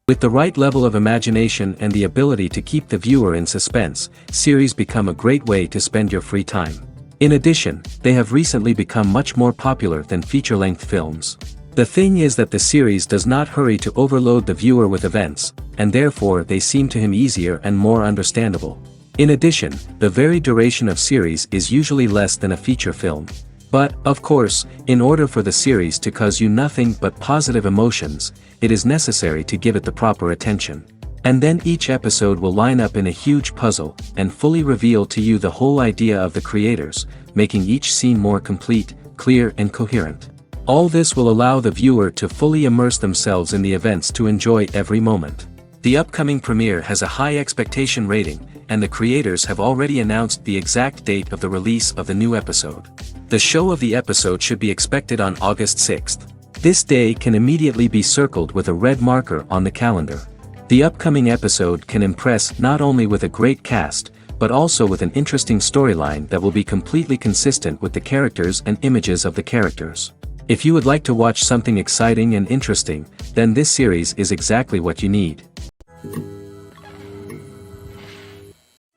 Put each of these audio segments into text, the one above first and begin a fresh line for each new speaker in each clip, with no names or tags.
With the right level of imagination and the ability to keep the viewer in suspense, series become a great way to spend your free time. In addition, they have recently become much more popular than feature-length films. The thing is that the series does not hurry to overload the viewer with events, and therefore they seem to him easier and more understandable. In addition, the very duration of series is usually less than a feature film. But, of course, in order for the series to cause you nothing but positive emotions, it is necessary to give it the proper attention. And then each episode will line up in a huge puzzle, and fully reveal to you the whole idea of the creators, making each scene more complete, clear and coherent. All this will allow the viewer to fully immerse themselves in the events to enjoy every moment. The upcoming premiere has a high expectation rating, and the creators have already announced the exact date of the release of the new episode. The show of the episode should be expected on August 6th. This day can immediately be circled with a red marker on the calendar. The upcoming episode can impress not only with a great cast, but also with an interesting storyline that will be completely consistent with the characters and images of the characters. If you would like to watch something exciting and interesting, then this series is exactly what you need.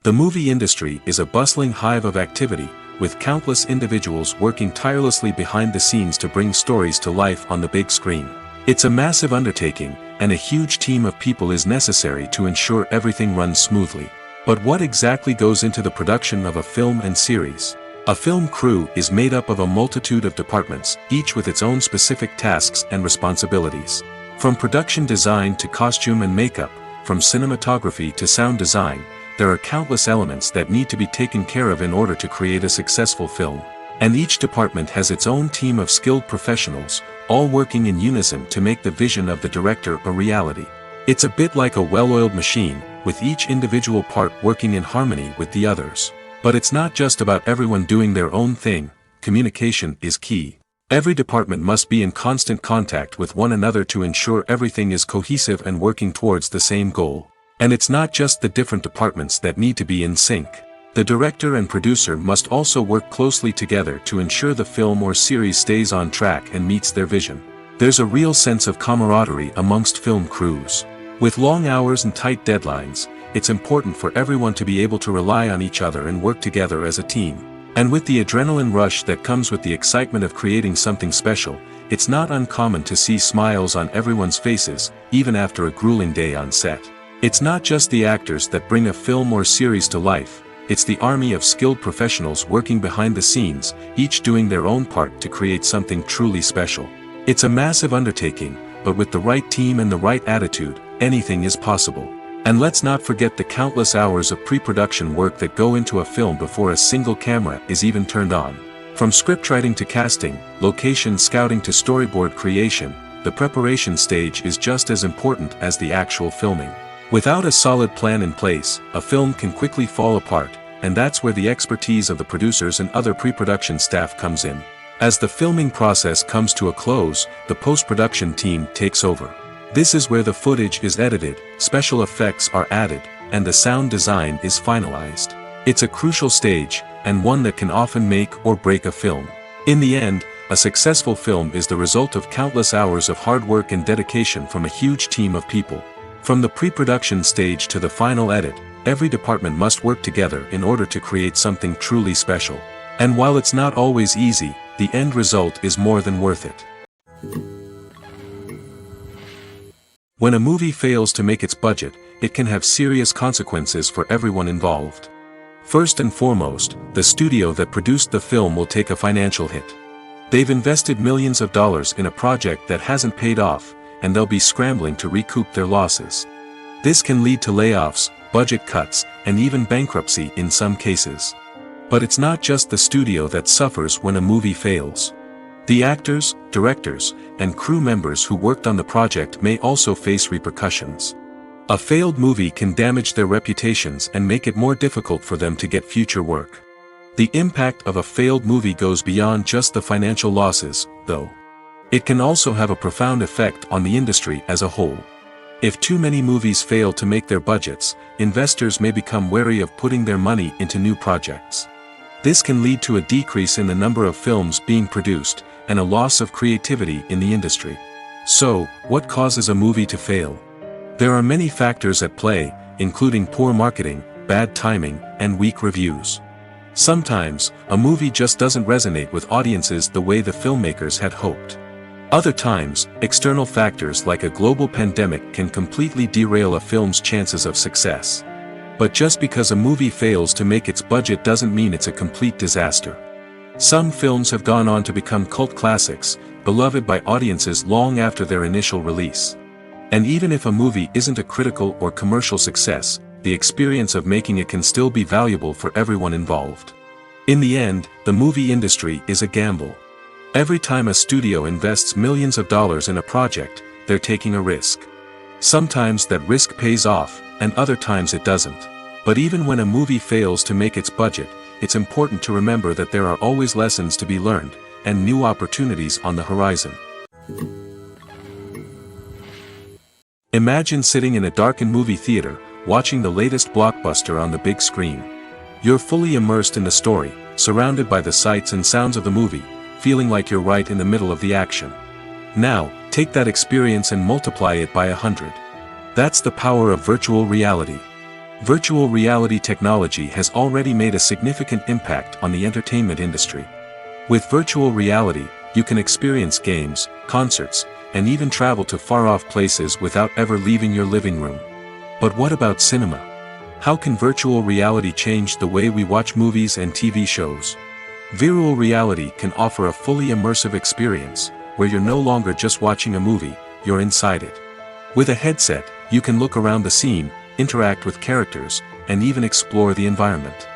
The movie industry is a bustling hive of activity, with countless individuals working tirelessly behind the scenes to bring stories to life on the big screen. It's a massive undertaking, and a huge team of people is necessary to ensure everything runs smoothly. But what exactly goes into the production of a film and series? A film crew is made up of a multitude of departments, each with its own specific tasks and responsibilities. From production design to costume and makeup, from cinematography to sound design, there are countless elements that need to be taken care of in order to create a successful film. And each department has its own team of skilled professionals, all working in unison to make the vision of the director a reality. It's a bit like a well-oiled machine, with each individual part working in harmony with the others. But it's not just about everyone doing their own thing, communication is key. Every department must be in constant contact with one another to ensure everything is cohesive and working towards the same goal. And it's not just the different departments that need to be in sync. The director and producer must also work closely together to ensure the film or series stays on track and meets their vision. There's a real sense of camaraderie amongst film crews. With long hours and tight deadlines, it's important for everyone to be able to rely on each other and work together as a team. And with the adrenaline rush that comes with the excitement of creating something special, it's not uncommon to see smiles on everyone's faces, even after a grueling day on set. It's not just the actors that bring a film or series to life, it's the army of skilled professionals working behind the scenes, each doing their own part to create something truly special. It's a massive undertaking, but with the right team and the right attitude, anything is possible. And let's not forget the countless hours of pre-production work that go into a film before a single camera is even turned on. From scriptwriting to casting, location scouting to storyboard creation, the preparation stage is just as important as the actual filming. Without a solid plan in place, a film can quickly fall apart, and that's where the expertise of the producers and other pre-production staff comes in. As the filming process comes to a close, the post-production team takes over. This is where the footage is edited, special effects are added, and the sound design is finalized. It's a crucial stage, and one that can often make or break a film. In the end, a successful film is the result of countless hours of hard work and dedication from a huge team of people. From the pre-production stage to the final edit, every department must work together in order to create something truly special. And while it's not always easy, the end result is more than worth it. When a movie fails to make its budget, it can have serious consequences for everyone involved. First and foremost, the studio that produced the film will take a financial hit. They've invested millions of dollars in a project that hasn't paid off, and they'll be scrambling to recoup their losses. This can lead to layoffs, budget cuts, and even bankruptcy in some cases. But it's not just the studio that suffers when a movie fails. The actors, directors, and crew members who worked on the project may also face repercussions. A failed movie can damage their reputations and make it more difficult for them to get future work. The impact of a failed movie goes beyond just the financial losses, though. It can also have a profound effect on the industry as a whole. If too many movies fail to make their budgets, investors may become wary of putting their money into new projects. This can lead to a decrease in the number of films being produced, and a loss of creativity in the industry. So, what causes a movie to fail? There are many factors at play, including poor marketing, bad timing, and weak reviews. Sometimes, a movie just doesn't resonate with audiences the way the filmmakers had hoped. Other times, external factors like a global pandemic can completely derail a film's chances of success. But just because a movie fails to make its budget doesn't mean it's a complete disaster. Some films have gone on to become cult classics, beloved by audiences long after their initial release. And even if a movie isn't a critical or commercial success, the experience of making it can still be valuable for everyone involved. In the end, the movie industry is a gamble. Every time a studio invests millions of dollars in a project, they're taking a risk. Sometimes that risk pays off, and other times it doesn't. But even when a movie fails to make its budget, it's important to remember that there are always lessons to be learned, and new opportunities on the horizon. Imagine sitting in a darkened movie theater, watching the latest blockbuster on the big screen. You're fully immersed in the story, surrounded by the sights and sounds of the movie, feeling like you're right in the middle of the action. Now, take that experience and multiply it by 100. That's the power of virtual reality. Virtual reality technology has already made a significant impact on the entertainment industry. With virtual reality, you can experience games, concerts, and even travel to far-off places without ever leaving your living room. But what about cinema? How can virtual reality change the way we watch movies and TV shows? Virtual reality can offer a fully immersive experience, where you're no longer just watching a movie, you're inside it. With a headset, you can look around the scene, interact with characters, and even explore the environment.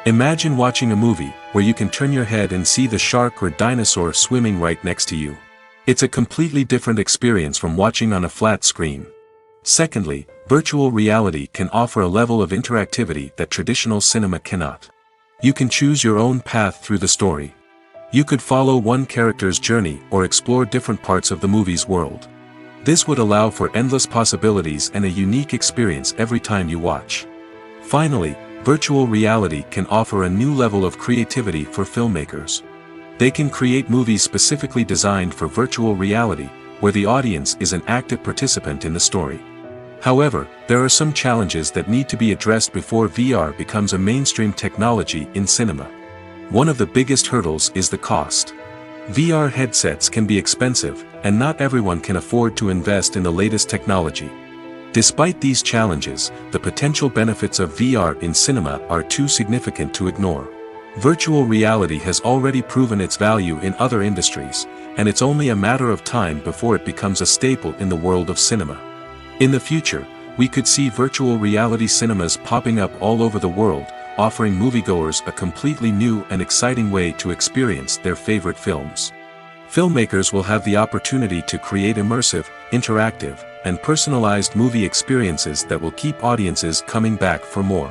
Imagine watching a movie where you can turn your head and see the shark or dinosaur swimming right next to you. It's a completely different experience from watching on a flat screen. Secondly, virtual reality can offer a level of interactivity that traditional cinema cannot. You can choose your own path through the story. You could follow one character's journey or explore different parts of the movie's world. This would allow for endless possibilities and a unique experience every time you watch. Finally, virtual reality can offer a new level of creativity for filmmakers. They can create movies specifically designed for virtual reality, where the audience is an active participant in the story. However, there are some challenges that need to be addressed before VR becomes a mainstream technology in cinema. One of the biggest hurdles is the cost. VR headsets can be expensive, and not everyone can afford to invest in the latest technology. Despite these challenges, the potential benefits of VR in cinema are too significant to ignore. Virtual reality has already proven its value in other industries, and it's only a matter of time before it becomes a staple in the world of cinema. In the future, we could see virtual reality cinemas popping up all over the world, offering moviegoers a completely new and exciting way to experience their favorite films. Filmmakers will have the opportunity to create immersive, interactive, and personalized movie experiences that will keep audiences coming back for more.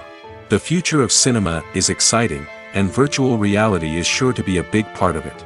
The future of cinema is exciting, and virtual reality is sure to be a big part of it.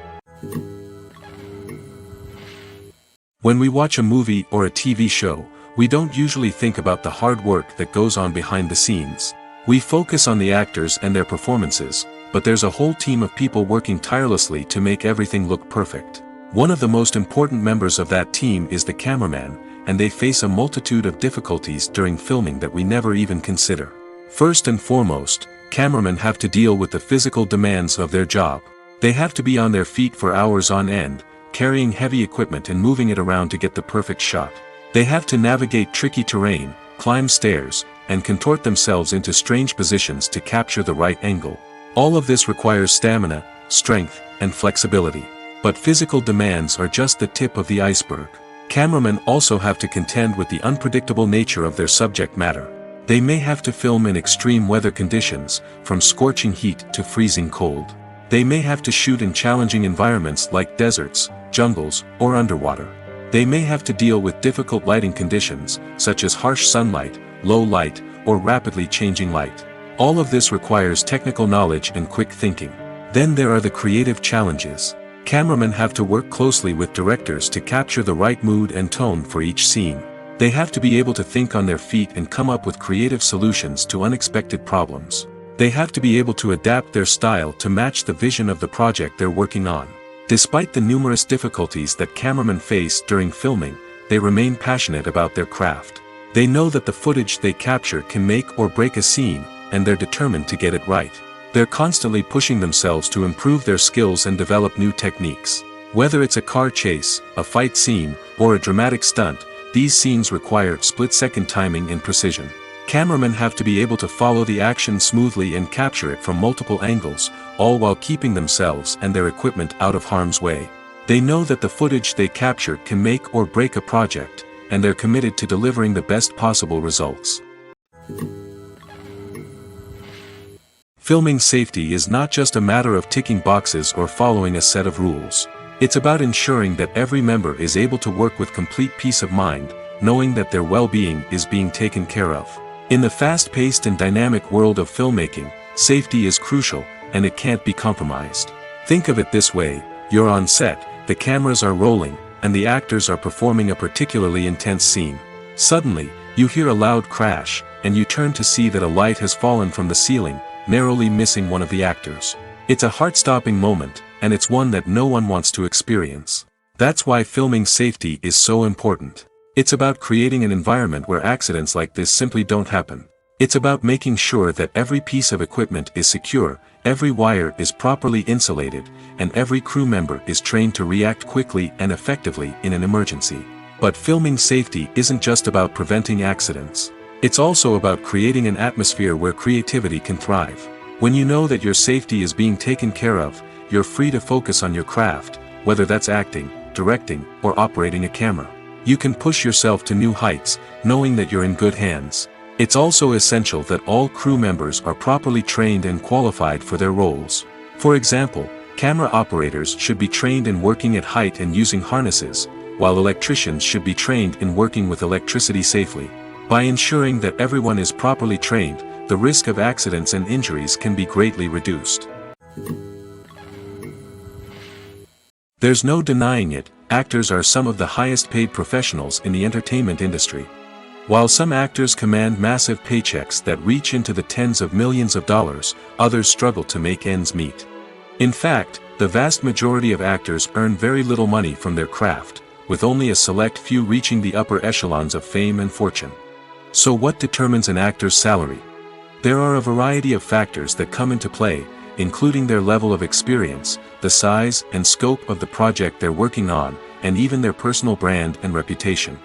When we watch a movie or a TV show, we don't usually think about the hard work that goes on behind the scenes. We focus on the actors and their performances, but there's a whole team of people working tirelessly to make everything look perfect. One of the most important members of that team is the cameraman, and they face a multitude of difficulties during filming that we never even consider. First and foremost, cameramen have to deal with the physical demands of their job. They have to be on their feet for hours on end, carrying heavy equipment and moving it around to get the perfect shot. They have to navigate tricky terrain, climb stairs, and contort themselves into strange positions to capture the right angle. All of this requires stamina, strength, and flexibility. But physical demands are just the tip of the iceberg. Cameramen also have to contend with the unpredictable nature of their subject matter. They may have to film in extreme weather conditions, from scorching heat to freezing cold. They may have to shoot in challenging environments like deserts, jungles, or underwater. They may have to deal with difficult lighting conditions, such as harsh sunlight, low light, or rapidly changing light. All of this requires technical knowledge and quick thinking. Then there are the creative challenges. Cameramen have to work closely with directors to capture the right mood and tone for each scene. They have to be able to think on their feet and come up with creative solutions to unexpected problems. They have to be able to adapt their style to match the vision of the project they're working on. Despite the numerous difficulties that cameramen face during filming, they remain passionate about their craft. They know that the footage they capture can make or break a scene, and they're determined to get it right. They're constantly pushing themselves to improve their skills and develop new techniques. Whether it's a car chase, a fight scene, or a dramatic stunt, these scenes require split-second timing and precision. Cameramen have to be able to follow the action smoothly and capture it from multiple angles, all while keeping themselves and their equipment out of harm's way. They know that the footage they capture can make or break a project, and they're committed to delivering the best possible results. Filming safety is not just a matter of ticking boxes or following a set of rules. It's about ensuring that every member is able to work with complete peace of mind, knowing that their well-being is being taken care of. In the fast-paced and dynamic world of filmmaking, safety is crucial, and it can't be compromised. Think of it this way: you're on set, the cameras are rolling, and the actors are performing a particularly intense scene. Suddenly, you hear a loud crash, and you turn to see that a light has fallen from the ceiling, narrowly missing one of the actors. It's a heart-stopping moment, and it's one that no one wants to experience. That's why filming safety is so important. It's about creating an environment where accidents like this simply don't happen. It's about making sure that every piece of equipment is secure, every wire is properly insulated, and every crew member is trained to react quickly and effectively in an emergency. But filming safety isn't just about preventing accidents. It's also about creating an atmosphere where creativity can thrive. When you know that your safety is being taken care of, you're free to focus on your craft, whether that's acting, directing, or operating a camera. You can push yourself to new heights, knowing that you're in good hands. It's also essential that all crew members are properly trained and qualified for their roles. For example, camera operators should be trained in working at height and using harnesses, while electricians should be trained in working with electricity safely. By ensuring that everyone is properly trained, the risk of accidents and injuries can be greatly reduced. There's no denying it, actors are some of the highest paid professionals in the entertainment industry. While some actors command massive paychecks that reach into the tens of millions of dollars, others struggle to make ends meet. In fact, the vast majority of actors earn very little money from their craft, with only a select few reaching the upper echelons of fame and fortune. So what determines an actor's salary? There are a variety of factors that come into play, including their level of experience, the size and scope of the project they're working on, and even their personal brand and reputation.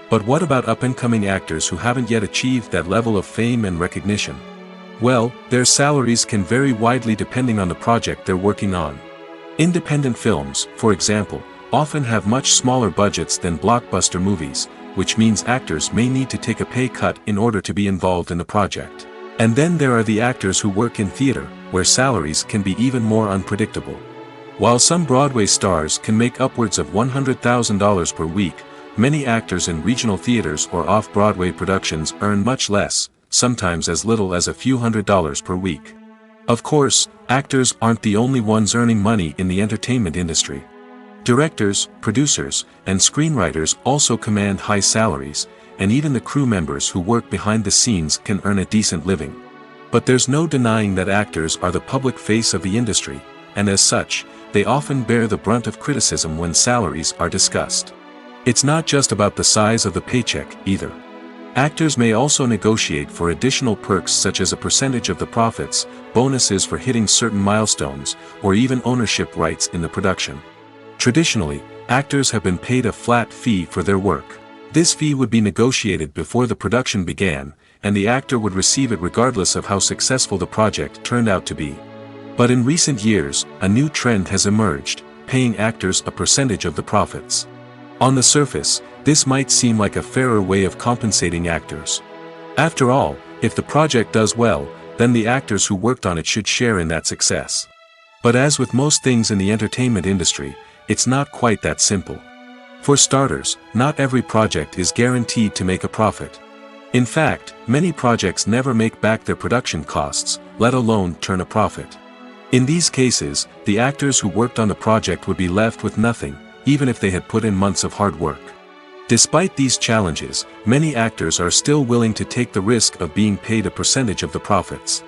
But what about up-and-coming actors who haven't yet achieved that level of fame and recognition? Well, their salaries can vary widely depending on the project they're working on. Independent films, for example, often have much smaller budgets than blockbuster movies, which means actors may need to take a pay cut in order to be involved in the project. And then there are the actors who work in theater, where salaries can be even more unpredictable. While some Broadway stars can make upwards of $100,000 per week, many actors in regional theaters or off-Broadway productions earn much less, sometimes as little as a few $100s per week. Of course, actors aren't the only ones earning money in the entertainment industry. Directors, producers, and screenwriters also command high salaries, and even the crew members who work behind the scenes can earn a decent living. But there's no denying that actors are the public face of the industry, and as such, they often bear the brunt of criticism when salaries are discussed. It's not just about the size of the paycheck, either. Actors may also negotiate for additional perks such as a percentage of the profits, bonuses for hitting certain milestones, or even ownership rights in the production. Traditionally, actors have been paid a flat fee for their work. This fee would be negotiated before the production began, and the actor would receive it regardless of how successful the project turned out to be. But in recent years, a new trend has emerged, paying actors a percentage of the profits. On the surface, this might seem like a fairer way of compensating actors. After all, if the project does well, then the actors who worked on it should share in that success. But as with most things in the entertainment industry, it's not quite that simple. For starters, not every project is guaranteed to make a profit. In fact, many projects never make back their production costs, let alone turn a profit. In these cases, the actors who worked on the project would be left with nothing, even if they had put in months of hard work. Despite these challenges, many actors are still willing to take the risk of being paid a percentage of the profits.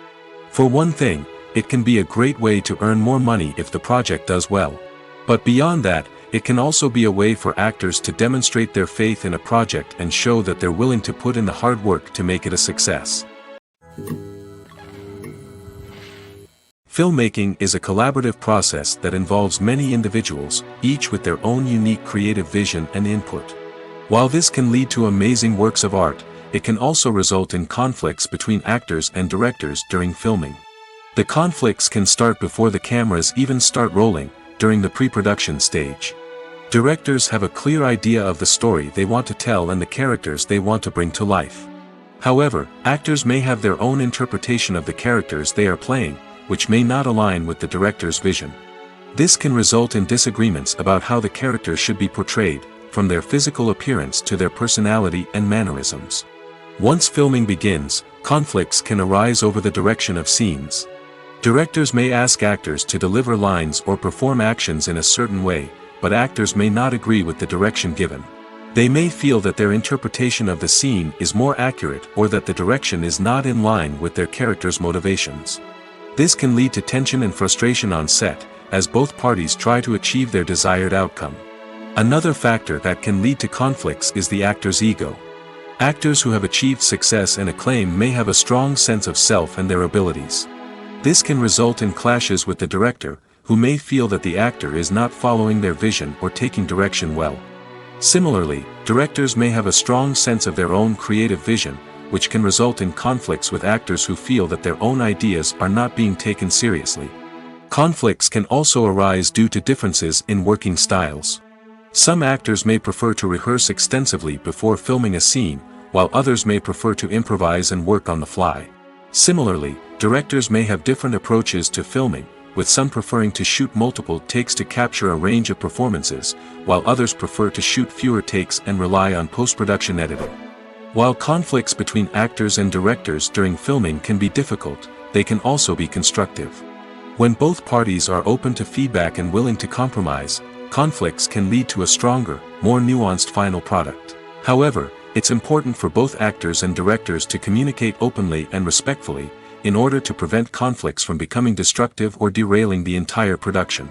For one thing, it can be a great way to earn more money if the project does well. But beyond that, it can also be a way for actors to demonstrate their faith in a project and show that they're willing to put in the hard work to make it a success. Filmmaking is a collaborative process that involves many individuals, each with their own unique creative vision and input. While this can lead to amazing works of art, it can also result in conflicts between actors and directors during filming. The conflicts can start before the cameras even start rolling, during the pre-production stage. Directors have a clear idea of the story they want to tell and the characters they want to bring to life. However, actors may have their own interpretation of the characters they are playing, which may not align with the director's vision. This can result in disagreements about how the characters should be portrayed, from their physical appearance to their personality and mannerisms. Once filming begins, conflicts can arise over the direction of scenes. Directors may ask actors to deliver lines or perform actions in a certain way, but actors may not agree with the direction given. They may feel that their interpretation of the scene is more accurate or that the direction is not in line with their character's motivations. This can lead to tension and frustration on set, as both parties try to achieve their desired outcome. Another factor that can lead to conflicts is the actor's ego. Actors who have achieved success and acclaim may have a strong sense of self and their abilities. This can result in clashes with the director, who may feel that the actor is not following their vision or taking direction well. Similarly, directors may have a strong sense of their own creative vision, which can result in conflicts with actors who feel that their own ideas are not being taken seriously. Conflicts can also arise due to differences in working styles. Some actors may prefer to rehearse extensively before filming a scene, while others may prefer to improvise and work on the fly. Similarly, directors may have different approaches to filming, with some preferring to shoot multiple takes to capture a range of performances, while others prefer to shoot fewer takes and rely on post-production editing. While conflicts between actors and directors during filming can be difficult, they can also be constructive. When both parties are open to feedback and willing to compromise, conflicts can lead to a stronger, more nuanced final product. However, it's important for both actors and directors to communicate openly and respectfully, in order to prevent conflicts from becoming destructive or derailing the entire production.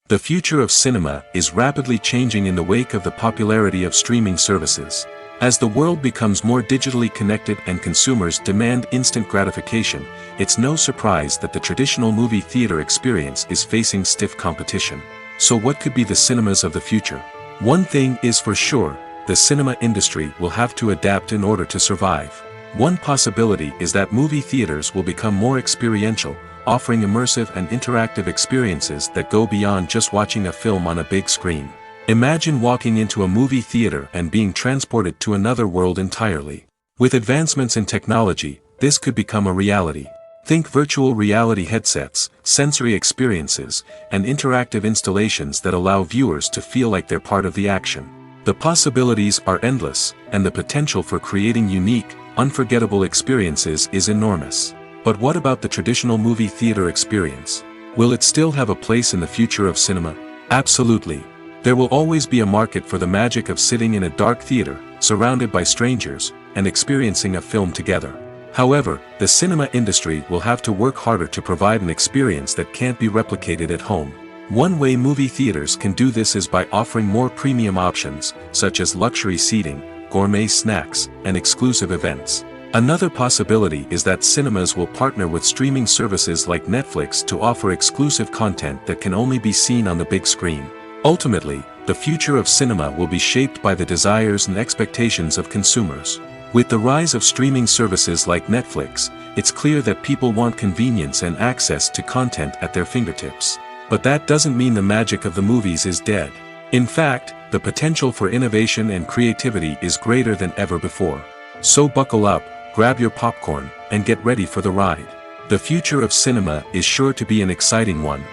The future of cinema is rapidly changing in the wake of the popularity of streaming services. As the world becomes more digitally connected and consumers demand instant gratification, it's no surprise that the traditional movie theater experience is facing stiff competition. So what could be the cinemas of the future? One thing is for sure, the cinema industry will have to adapt in order to survive. One possibility is that movie theaters will become more experiential, offering immersive and interactive experiences that go beyond just watching a film on a big screen. Imagine walking into a movie theater and being transported to another world entirely. With advancements in technology, this could become a reality. Think virtual reality headsets, sensory experiences, and interactive installations that allow viewers to feel like they're part of the action. The possibilities are endless, and the potential for creating unique, unforgettable experiences is enormous. But what about the traditional movie theater experience? Will it still have a place in the future of cinema? Absolutely. There will always be a market for the magic of sitting in a dark theater, surrounded by strangers, and experiencing a film together. However, the cinema industry will have to work harder to provide an experience that can't be replicated at home. One way movie theaters can do this is by offering more premium options, such as luxury seating, gourmet snacks, and exclusive events. Another possibility is that cinemas will partner with streaming services like Netflix to offer exclusive content that can only be seen on the big screen. Ultimately, the future of cinema will be shaped by the desires and expectations of consumers. With the rise of streaming services like Netflix, it's clear that people want convenience and access to content at their fingertips. But that doesn't mean the magic of the movies is dead. In fact, the potential for innovation and creativity is greater than ever before. So buckle up, grab your popcorn, and get ready for the ride. The future of cinema is sure to be an exciting one.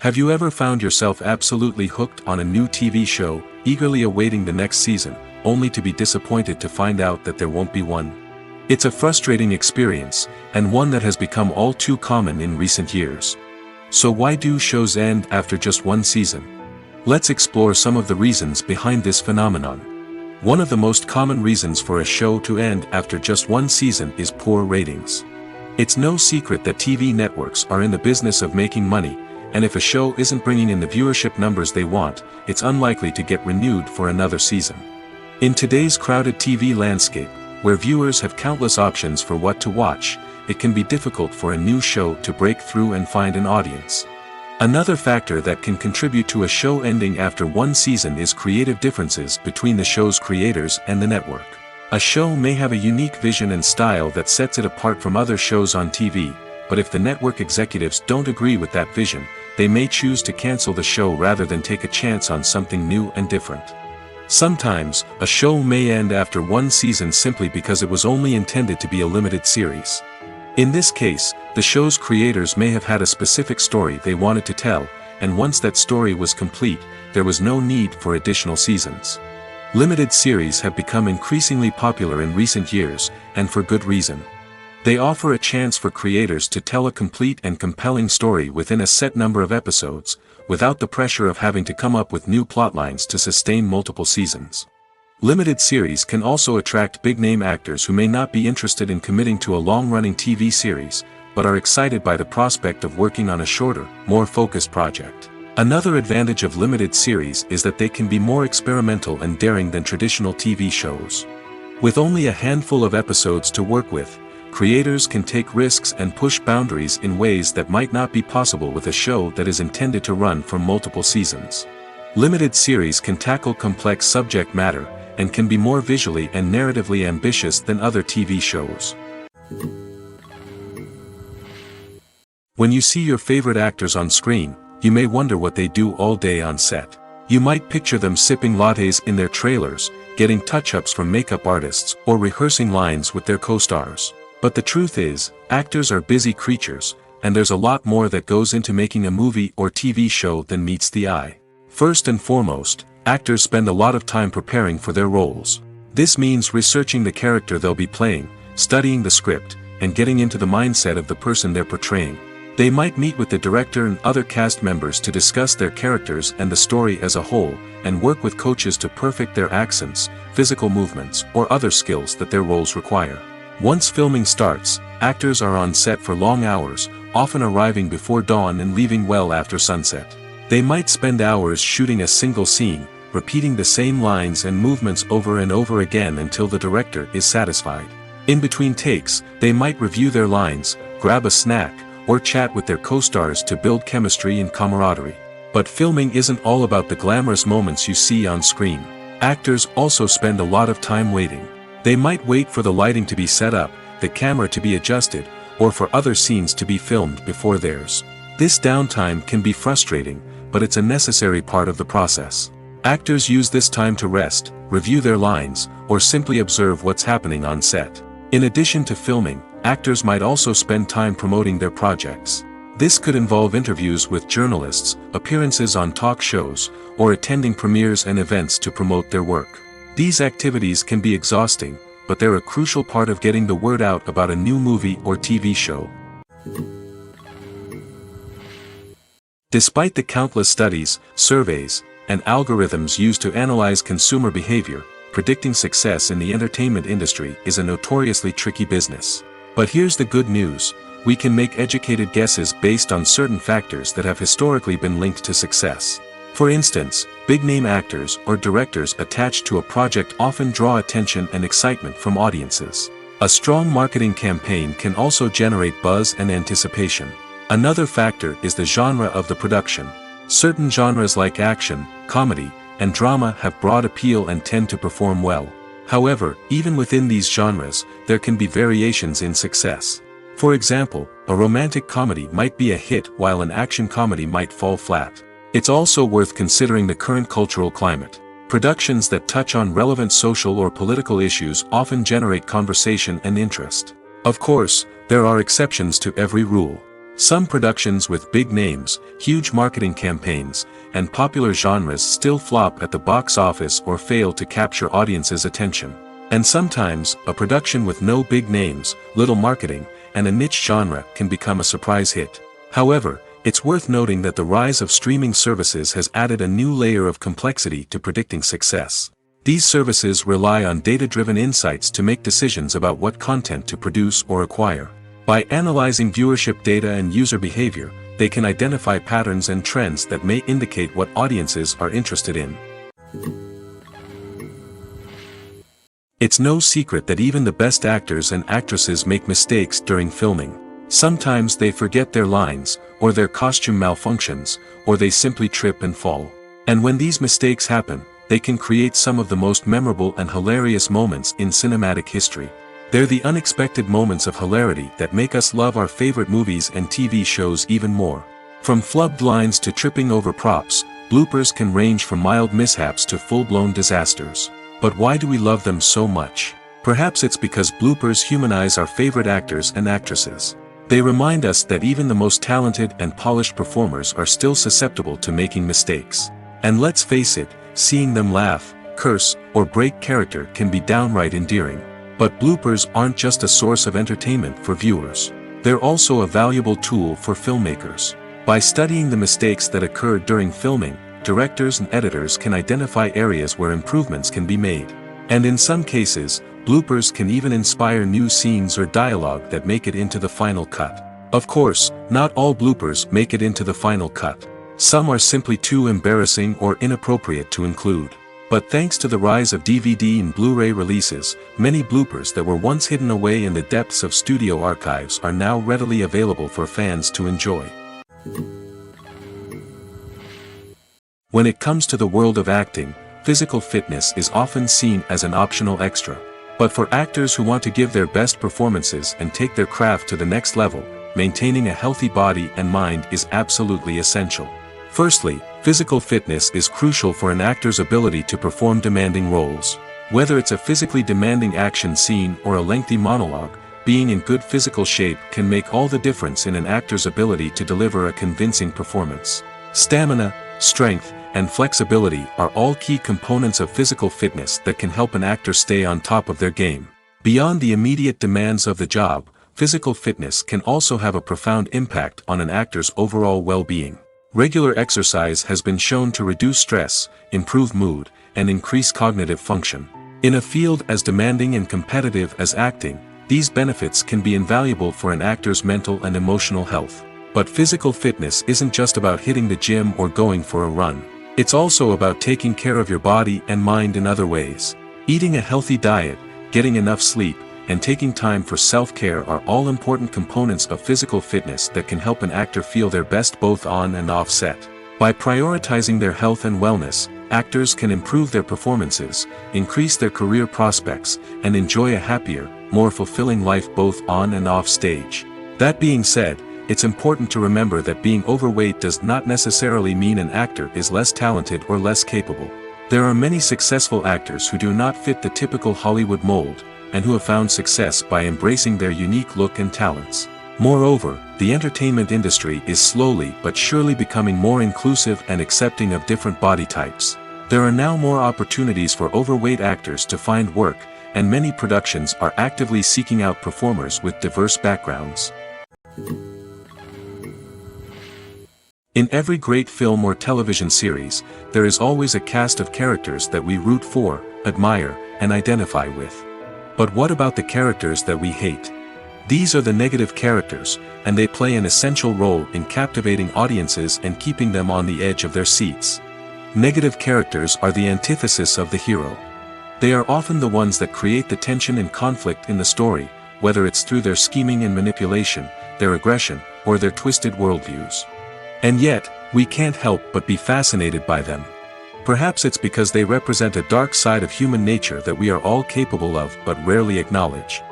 Have you ever found yourself absolutely hooked on a new TV show, eagerly awaiting the next season, only to be disappointed to find out that there won't be one? It's a frustrating experience, and one that has become all too common in recent years. So why do shows end after just one season? Let's explore some of the reasons behind this phenomenon. One of the most common reasons for a show to end after just one season is poor ratings. It's no secret that TV networks are in the business of making money, and if a show isn't bringing in the viewership numbers they want, it's unlikely to get renewed for another season. In today's crowded TV landscape, where viewers have countless options for what to watch, it can be difficult for a new show to break through and find an audience. Another factor that can contribute to a show ending after one season is creative differences between the show's creators and the network. A show may have a unique vision and style that sets it apart from other shows on TV, but if the network executives don't agree with that vision, they may choose to cancel the show rather than take a chance on something new and different. Sometimes, a show may end after one season simply because it was only intended to be a limited series. In this case, the show's creators may have had a specific story they wanted to tell, and once that story was complete, there was no need for additional seasons. Limited series have become increasingly popular in recent years, and for good reason. They offer a chance for creators to tell a complete and compelling story within a set number of episodes, without the pressure of having to come up with new plotlines to sustain multiple seasons. Limited series can also attract big-name actors who may not be interested in committing to a long-running TV series, but are excited by the prospect of working on a shorter, more focused project. Another advantage of limited series is that they can be more experimental and daring than traditional TV shows. With only a handful of episodes to work with, creators can take risks and push boundaries in ways that might not be possible with a show that is intended to run for multiple seasons. Limited series can tackle complex subject matter, and can be more visually and narratively ambitious than other TV shows. When you see your favorite actors on screen, you may wonder what they do all day on set. You might picture them sipping lattes in their trailers, getting touch-ups from makeup artists, or rehearsing lines with their co-stars. But the truth is, actors are busy creatures, and there's a lot more that goes into making a movie or TV show than meets the eye. First and foremost, actors spend a lot of time preparing for their roles. This means researching the character they'll be playing, studying the script, and getting into the mindset of the person they're portraying. They might meet with the director and other cast members to discuss their characters and the story as a whole, and work with coaches to perfect their accents, physical movements, or other skills that their roles require. Once filming starts, actors are on set for long hours, often arriving before dawn and leaving well after sunset. They might spend hours shooting a single scene, repeating the same lines and movements over and over again until the director is satisfied. In between takes, they might review their lines, grab a snack, or chat with their co-stars to build chemistry and camaraderie. But filming isn't all about the glamorous moments you see on screen. Actors also spend a lot of time waiting. They might wait for the lighting to be set up, the camera to be adjusted, or for other scenes to be filmed before theirs. This downtime can be frustrating, but it's a necessary part of the process. Actors use this time to rest, review their lines, or simply observe what's happening on set. In addition to filming, actors might also spend time promoting their projects. This could involve interviews with journalists, appearances on talk shows, or attending premieres and events to promote their work. These activities can be exhausting, but they're a crucial part of getting the word out about a new movie or TV show. Despite the countless studies, surveys, and algorithms used to analyze consumer behavior, predicting success in the entertainment industry is a notoriously tricky business. But here's the good news: we can make educated guesses based on certain factors that have historically been linked to success. For instance, big-name actors or directors attached to a project often draw attention and excitement from audiences. A strong marketing campaign can also generate buzz and anticipation. Another factor is the genre of the production. Certain genres like action, comedy, and drama have broad appeal and tend to perform well. However, even within these genres, there can be variations in success. For example, a romantic comedy might be a hit while an action comedy might fall flat. It's also worth considering the current cultural climate. Productions that touch on relevant social or political issues often generate conversation and interest. Of course, there are exceptions to every rule. Some productions with big names, huge marketing campaigns, and popular genres still flop at the box office or fail to capture audiences' attention. And sometimes, a production with no big names, little marketing, and a niche genre can become a surprise hit. However, it's worth noting that the rise of streaming services has added a new layer of complexity to predicting success. These services rely on data-driven insights to make decisions about what content to produce or acquire. By analyzing viewership data and user behavior, they can identify patterns and trends that may indicate what audiences are interested in. It's no secret that even the best actors and actresses make mistakes during filming. Sometimes they forget their lines, or their costume malfunctions, or they simply trip and fall. And when these mistakes happen, they can create some of the most memorable and hilarious moments in cinematic history. They're the unexpected moments of hilarity that make us love our favorite movies and TV shows even more. From flubbed lines to tripping over props, bloopers can range from mild mishaps to full-blown disasters. But why do we love them so much? Perhaps it's because bloopers humanize our favorite actors and actresses. They remind us that even the most talented and polished performers are still susceptible to making mistakes. And let's face it, seeing them laugh, curse, or break character can be downright endearing. But bloopers aren't just a source of entertainment for viewers. They're also a valuable tool for filmmakers. By studying the mistakes that occur during filming, directors and editors can identify areas where improvements can be made. And in some cases, bloopers can even inspire new scenes or dialogue that make it into the final cut. Of course, not all bloopers make it into the final cut. Some are simply too embarrassing or inappropriate to include. But thanks to the rise of DVD and Blu-ray releases, many bloopers that were once hidden away in the depths of studio archives are now readily available for fans to enjoy. When it comes to the world of acting, physical fitness is often seen as an optional extra. But for actors who want to give their best performances and take their craft to the next level, maintaining a healthy body and mind is absolutely essential. Firstly, physical fitness is crucial for an actor's ability to perform demanding roles. Whether it's a physically demanding action scene or a lengthy monologue, being in good physical shape can make all the difference in an actor's ability to deliver a convincing performance. Stamina, strength, and flexibility are all key components of physical fitness that can help an actor stay on top of their game. Beyond the immediate demands of the job, physical fitness can also have a profound impact on an actor's overall well-being. Regular exercise has been shown to reduce stress, improve mood, and increase cognitive function. In a field as demanding and competitive as acting, these benefits can be invaluable for an actor's mental and emotional health. But physical fitness isn't just about hitting the gym or going for a run. It's also about taking care of your body and mind in other ways. Eating a healthy diet, getting enough sleep, and taking time for self-care are all important components of physical fitness that can help an actor feel their best both on and off set. By prioritizing their health and wellness, actors can improve their performances, increase their career prospects, and enjoy a happier, more fulfilling life both on and off stage. That being said, it's important to remember that being overweight does not necessarily mean an actor is less talented or less capable. There are many successful actors who do not fit the typical Hollywood mold, and who have found success by embracing their unique look and talents. Moreover, the entertainment industry is slowly but surely becoming more inclusive and accepting of different body types. There are now more opportunities for overweight actors to find work, and many productions are actively seeking out performers with diverse backgrounds. In every great film or television series, there is always a cast of characters that we root for, admire, and identify with. But what about the characters that we hate? These are the negative characters, and they play an essential role in captivating audiences and keeping them on the edge of their seats. Negative characters are the antithesis of the hero. They are often the ones that create the tension and conflict in the story, whether it's through their scheming and manipulation, their aggression, or their twisted worldviews. And yet, we can't help but be fascinated by them. Perhaps it's because they represent a dark side of human nature that we are all capable of but rarely acknowledge.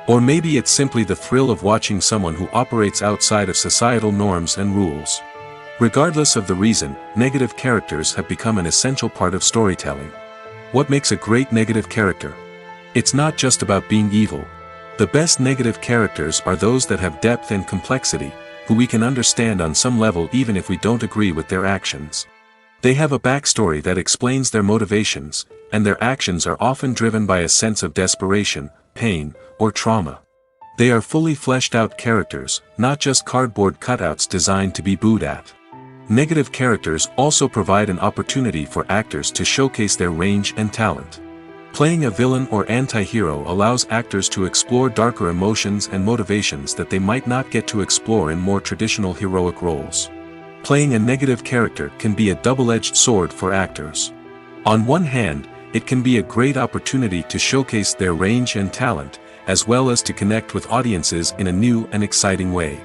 Or maybe it's simply the thrill of watching someone who operates outside of societal norms and rules. Regardless of the reason, negative characters have become an essential part of storytelling. What makes a great negative character? It's not just about being evil. The best negative characters are those that have depth and complexity, who we can understand on some level even if we don't agree with their actions. They have a backstory that explains their motivations, and their actions are often driven by a sense of desperation, pain, or trauma. They are fully fleshed out characters, not just cardboard cutouts designed to be booed at. Negative characters also provide an opportunity for actors to showcase their range and talent. Playing a villain or anti-hero allows actors to explore darker emotions and motivations that they might not get to explore in more traditional heroic roles. Playing a negative character can be a double-edged sword for actors. On one hand, it can be a great opportunity to showcase their range and talent, as well as to connect with audiences in a new and exciting way.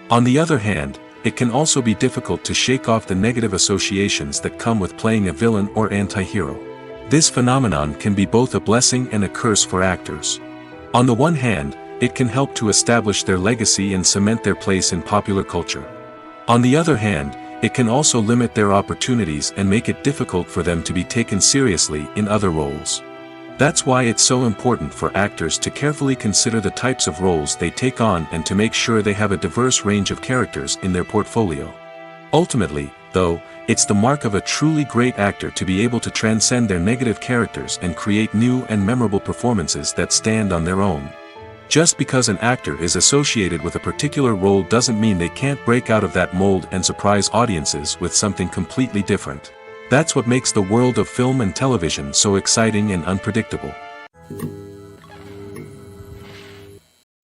On the other hand, it can also be difficult to shake off the negative associations that come with playing a villain or anti-hero. This phenomenon can be both a blessing and a curse for actors. On the one hand, it can help to establish their legacy and cement their place in popular culture. On the other hand, it can also limit their opportunities and make it difficult for them to be taken seriously in other roles. That's why it's so important for actors to carefully consider the types of roles they take on and to make sure they have a diverse range of characters in their portfolio. Ultimately, though, it's the mark of a truly great actor to be able to transcend their negative characters and create new and memorable performances that stand on their own. Just because an actor is associated with a particular role doesn't mean they can't break out of that mold and surprise audiences with something completely different. That's what makes the world of film and television so exciting and unpredictable.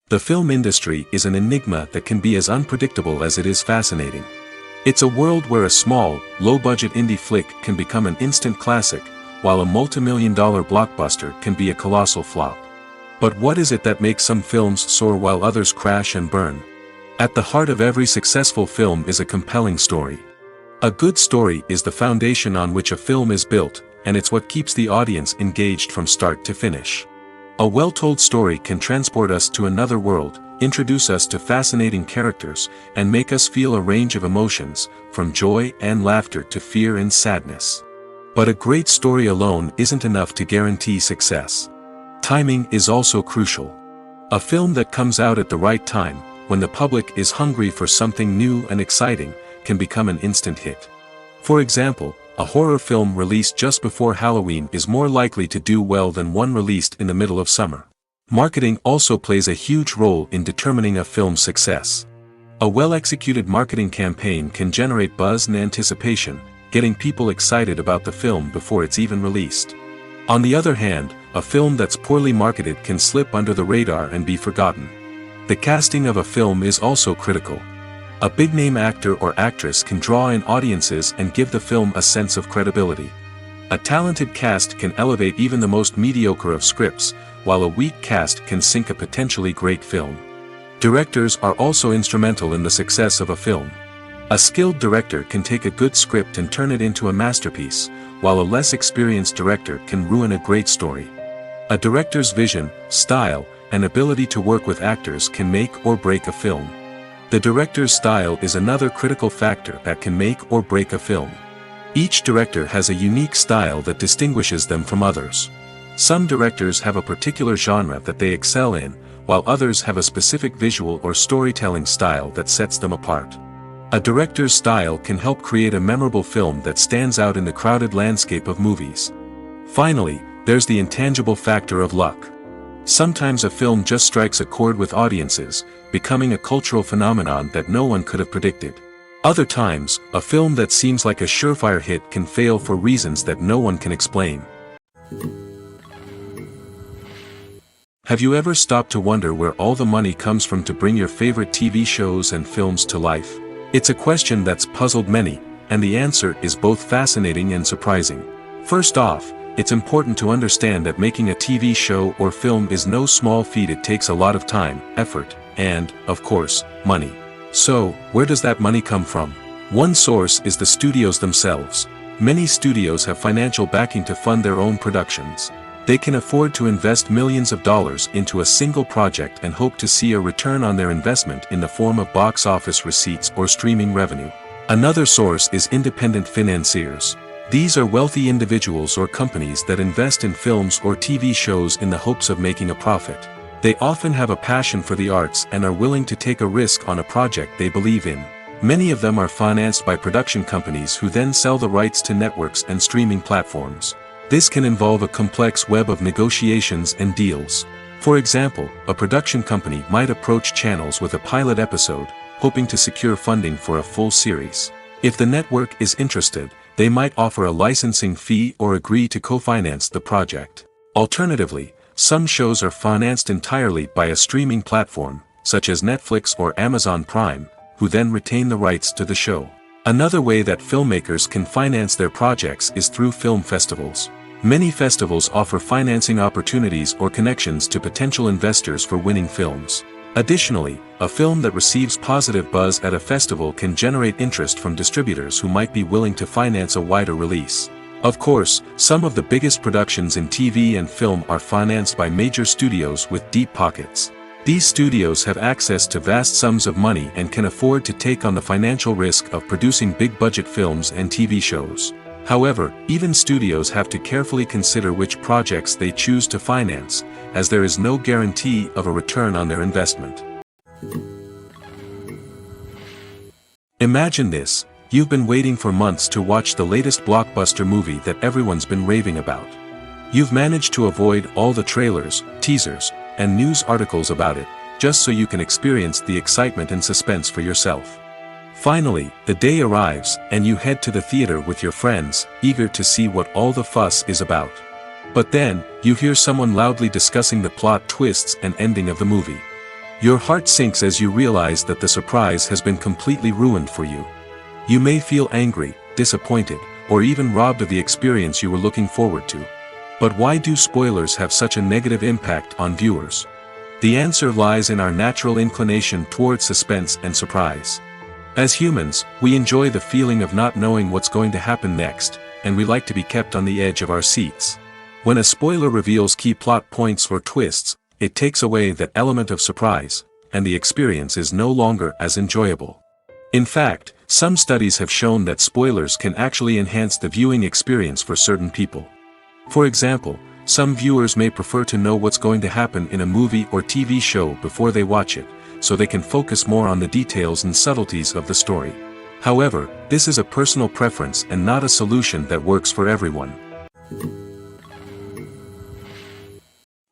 The film industry is an enigma that can be as unpredictable as it is fascinating. It's a world where a small, low-budget indie flick can become an instant classic, while a multi-million-dollar blockbuster can be a colossal flop. But what is it that makes some films soar while others crash and burn? At the heart of every successful film is a compelling story. A good story is the foundation on which a film is built, and it's what keeps the audience engaged from start to finish. A well-told story can transport us to another world, introduce us to fascinating characters, and make us feel a range of emotions, from joy and laughter to fear and sadness. But a great story alone isn't enough to guarantee success. Timing is also crucial. A film that comes out at the right time, when the public is hungry for something new and exciting, can become an instant hit. For example, a horror film released just before Halloween is more likely to do well than one released in the middle of summer. Marketing also plays a huge role in determining a film's success. A well-executed marketing campaign can generate buzz and anticipation, getting people excited about the film before it's even released. On the other hand, a film that's poorly marketed can slip under the radar and be forgotten. The casting of a film is also critical. A big-name actor or actress can draw in audiences and give the film a sense of credibility. A talented cast can elevate even the most mediocre of scripts, while a weak cast can sink a potentially great film. Directors are also instrumental in the success of a film. A skilled director can take a good script and turn it into a masterpiece, while a less experienced director can ruin a great story. A director's vision, style, and ability to work with actors can make or break a film. The director's style is another critical factor that can make or break a film. Each director has a unique style that distinguishes them from others. Some directors have a particular genre that they excel in, while others have a specific visual or storytelling style that sets them apart. A director's style can help create a memorable film that stands out in the crowded landscape of movies. Finally, there's the intangible factor of luck. Sometimes a film just strikes a chord with audiences, becoming a cultural phenomenon that no one could have predicted. Other times, a film that seems like a surefire hit can fail for reasons that no one can explain. Have you ever stopped to wonder where all the money comes from to bring your favorite TV shows and films to life? It's a question that's puzzled many, and the answer is both fascinating and surprising. First off, it's important to understand that making a TV show or film is no small feat. It takes a lot of time, effort, and, of course, money. So, where does that money come from? One source is the studios themselves. Many studios have financial backing to fund their own productions. They can afford to invest millions of dollars into a single project and hope to see a return on their investment in the form of box office receipts or streaming revenue. Another source is independent financiers. These are wealthy individuals or companies that invest in films or TV shows in the hopes of making a profit. They often have a passion for the arts and are willing to take a risk on a project they believe in. Many of them are financed by production companies who then sell the rights to networks and streaming platforms. This can involve a complex web of negotiations and deals. For example, a production company might approach channels with a pilot episode, hoping to secure funding for a full series. If the network is interested, they might offer a licensing fee or agree to co-finance the project. Alternatively, some shows are financed entirely by a streaming platform, such as Netflix or Amazon Prime, who then retain the rights to the show. Another way that filmmakers can finance their projects is through film festivals. Many festivals offer financing opportunities or connections to potential investors for winning films. Additionally, a film that receives positive buzz at a festival can generate interest from distributors who might be willing to finance a wider release. Of course, some of the biggest productions in TV and film are financed by major studios with deep pockets. These studios have access to vast sums of money and can afford to take on the financial risk of producing big-budget films and TV shows. However, even studios have to carefully consider which projects they choose to finance, as there is no guarantee of a return on their investment. Imagine this: you've been waiting for months to watch the latest blockbuster movie that everyone's been raving about. You've managed to avoid all the trailers, teasers, and news articles about it, just so you can experience the excitement and suspense for yourself. Finally, the day arrives, and you head to the theater with your friends, eager to see what all the fuss is about. But then, you hear someone loudly discussing the plot twists and ending of the movie. Your heart sinks as you realize that the surprise has been completely ruined for you. You may feel angry, disappointed, or even robbed of the experience you were looking forward to. But why do spoilers have such a negative impact on viewers? The answer lies in our natural inclination toward suspense and surprise. As humans, we enjoy the feeling of not knowing what's going to happen next, and we like to be kept on the edge of our seats. When a spoiler reveals key plot points or twists, it takes away that element of surprise, and the experience is no longer as enjoyable. In fact, some studies have shown that spoilers can actually enhance the viewing experience for certain people. For example, some viewers may prefer to know what's going to happen in a movie or TV show before they watch it, so they can focus more on the details and subtleties of the story. However, this is a personal preference and not a solution that works for everyone.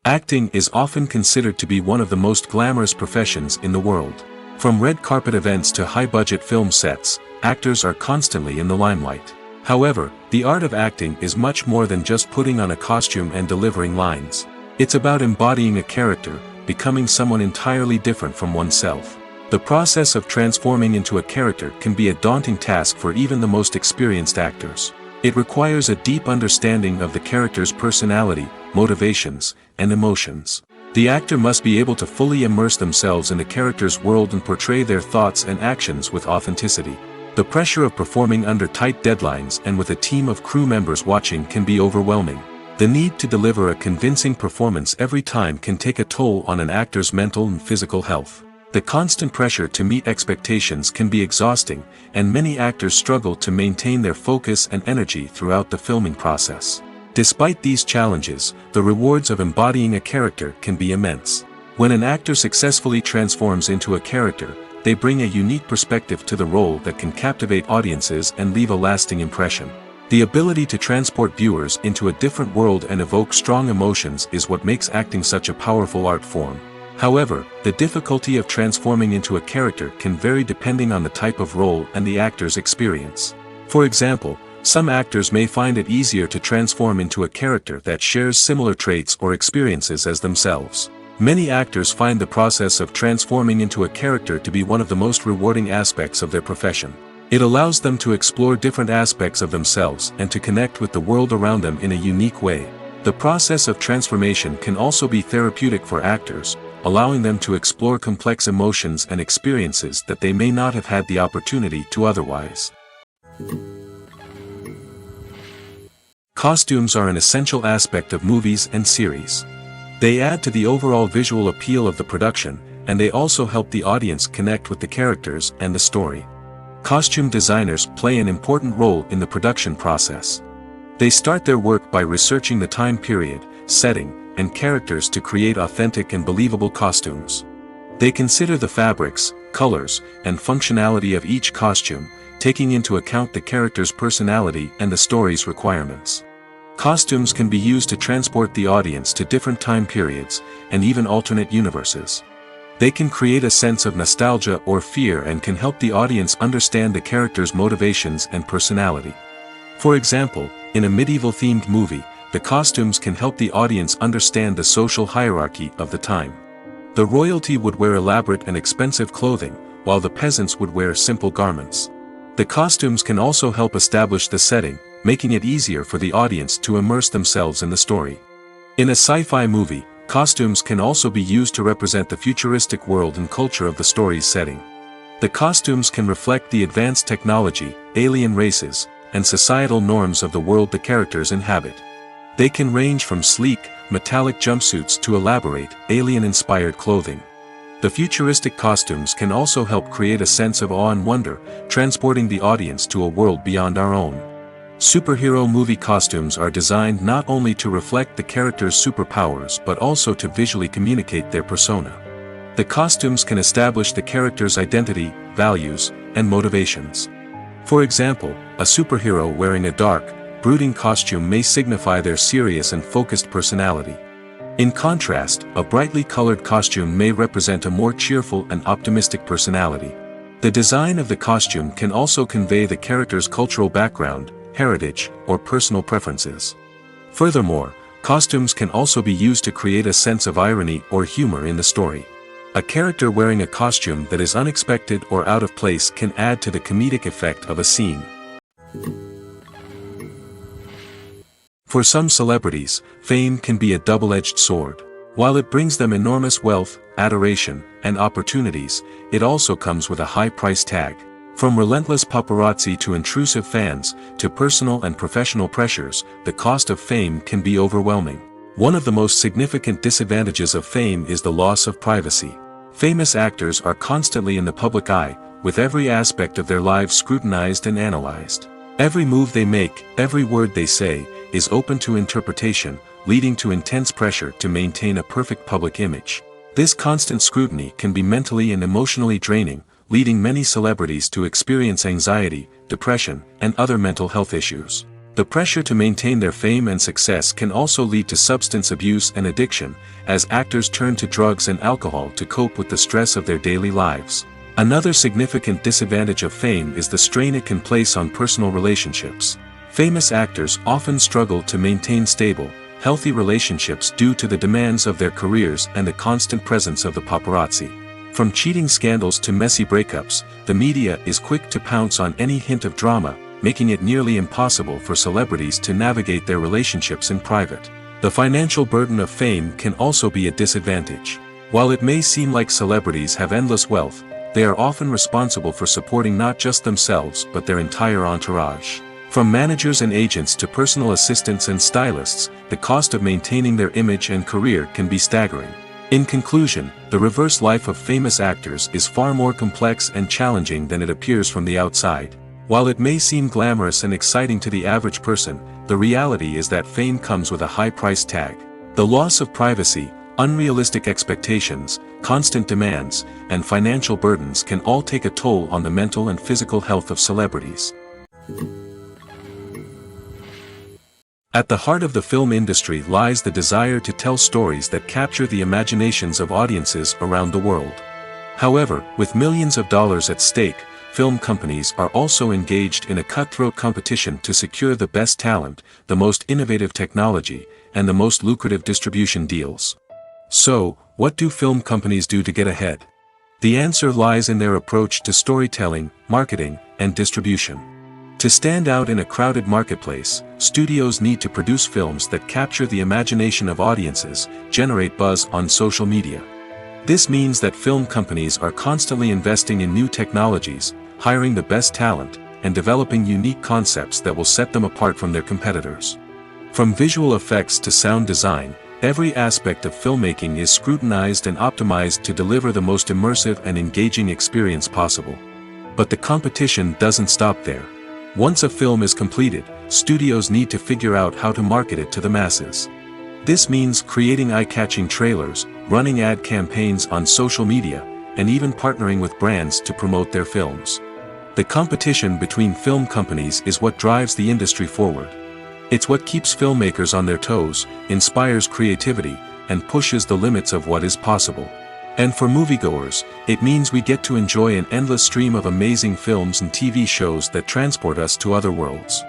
Acting is often considered to be one of the most glamorous professions in the world. From red carpet events to high-budget film sets, actors are constantly in the limelight. However, the art of acting is much more than just putting on a costume and delivering lines. It's about embodying a character, becoming someone entirely different from oneself. The process of transforming into a character can be a daunting task for even the most experienced actors. It requires a deep understanding of the character's personality, motivations, and emotions. The actor must be able to fully immerse themselves in the character's world and portray their thoughts and actions with authenticity. The pressure of performing under tight deadlines and with a team of crew members watching can be overwhelming. The need to deliver a convincing performance every time can take a toll on an actor's mental and physical health. The constant pressure to meet expectations can be exhausting, and many actors struggle to maintain their focus and energy throughout the filming process. Despite these challenges, the rewards of embodying a character can be immense. When an actor successfully transforms into a character, they bring a unique perspective to the role that can captivate audiences and leave a lasting impression. The ability to transport viewers into a different world and evoke strong emotions is what makes acting such a powerful art form. However, the difficulty of transforming into a character can vary depending on the type of role and the actor's experience. For example, some actors may find it easier to transform into a character that shares similar traits or experiences as themselves. Many actors find the process of transforming into a character to be one of the most rewarding aspects of their profession. It allows them to explore different aspects of themselves and to connect with the world around them in a unique way. The process of transformation can also be therapeutic for actors, allowing them to explore complex emotions and experiences that they may not have had the opportunity to otherwise. Costumes are an essential aspect of movies and series. They add to the overall visual appeal of the production, and they also help the audience connect with the characters and the story. Costume designers play an important role in the production process. They start their work by researching the time period, setting, and characters to create authentic and believable costumes. They consider the fabrics, colors, and functionality of each costume, taking into account the character's personality and the story's requirements. Costumes can be used to transport the audience to different time periods, and even alternate universes. They can create a sense of nostalgia or fear and can help the audience understand the character's motivations and personality. For example, in a medieval-themed movie, the costumes can help the audience understand the social hierarchy of the time. The royalty would wear elaborate and expensive clothing, while the peasants would wear simple garments. The costumes can also help establish the setting, making it easier for the audience to immerse themselves in the story. In a sci-fi movie, costumes can also be used to represent the futuristic world and culture of the story's setting. The costumes can reflect the advanced technology, alien races, and societal norms of the world the characters inhabit. They can range from sleek, metallic jumpsuits to elaborate, alien-inspired clothing. The futuristic costumes can also help create a sense of awe and wonder, transporting the audience to a world beyond our own. Superhero movie costumes are designed not only to reflect the character's superpowers but also to visually communicate their persona. The costumes can establish the character's identity, values, and motivations. For example, a superhero wearing a dark, brooding costume may signify their serious and focused personality. In contrast, a brightly colored costume may represent a more cheerful and optimistic personality. The design of the costume can also convey the character's cultural background, heritage, or personal preferences. Furthermore, costumes can also be used to create a sense of irony or humor in the story. A character wearing a costume that is unexpected or out of place can add to the comedic effect of a scene. For some celebrities, fame can be a double-edged sword. While it brings them enormous wealth, adoration, and opportunities, it also comes with a high price tag. From relentless paparazzi to intrusive fans, to personal and professional pressures, the cost of fame can be overwhelming. One of the most significant disadvantages of fame is the loss of privacy. Famous actors are constantly in the public eye, with every aspect of their lives scrutinized and analyzed. Every move they make, every word they say, is open to interpretation, leading to intense pressure to maintain a perfect public image. This constant scrutiny can be mentally and emotionally draining, leading many celebrities to experience anxiety, depression, and other mental health issues. The pressure to maintain their fame and success can also lead to substance abuse and addiction, as actors turn to drugs and alcohol to cope with the stress of their daily lives. Another significant disadvantage of fame is the strain it can place on personal relationships. Famous actors often struggle to maintain stable, healthy relationships due to the demands of their careers and the constant presence of the paparazzi. From cheating scandals to messy breakups, the media is quick to pounce on any hint of drama, making it nearly impossible for celebrities to navigate their relationships in private. The financial burden of fame can also be a disadvantage. While it may seem like celebrities have endless wealth, they are often responsible for supporting not just themselves but their entire entourage. From managers and agents to personal assistants and stylists, the cost of maintaining their image and career can be staggering. In conclusion, the reverse life of famous actors is far more complex and challenging than it appears from the outside. While it may seem glamorous and exciting to the average person, the reality is that fame comes with a high price tag. The loss of privacy, unrealistic expectations, constant demands, and financial burdens can all take a toll on the mental and physical health of celebrities. At the heart of the film industry lies the desire to tell stories that capture the imaginations of audiences around the world. However, with millions of dollars at stake, film companies are also engaged in a cutthroat competition to secure the best talent, the most innovative technology, and the most lucrative distribution deals. So, what do film companies do to get ahead? The answer lies in their approach to storytelling, marketing, and distribution. To stand out in a crowded marketplace, studios need to produce films that capture the imagination of audiences, generate buzz on social media, This means that film companies are constantly investing in new technologies, hiring the best talent, and developing unique concepts that will set them apart from their competitors. From visual effects to sound design, every aspect of filmmaking is scrutinized and optimized to deliver the most immersive and engaging experience possible. But the competition doesn't stop there. Once a film is completed, studios need to figure out how to market it to the masses. This means creating eye-catching trailers, running ad campaigns on social media, and even partnering with brands to promote their films. The competition between film companies is what drives the industry forward. It's what keeps filmmakers on their toes, inspires creativity, and pushes the limits of what is possible. And for moviegoers, it means we get to enjoy an endless stream of amazing films and TV shows that transport us to other worlds.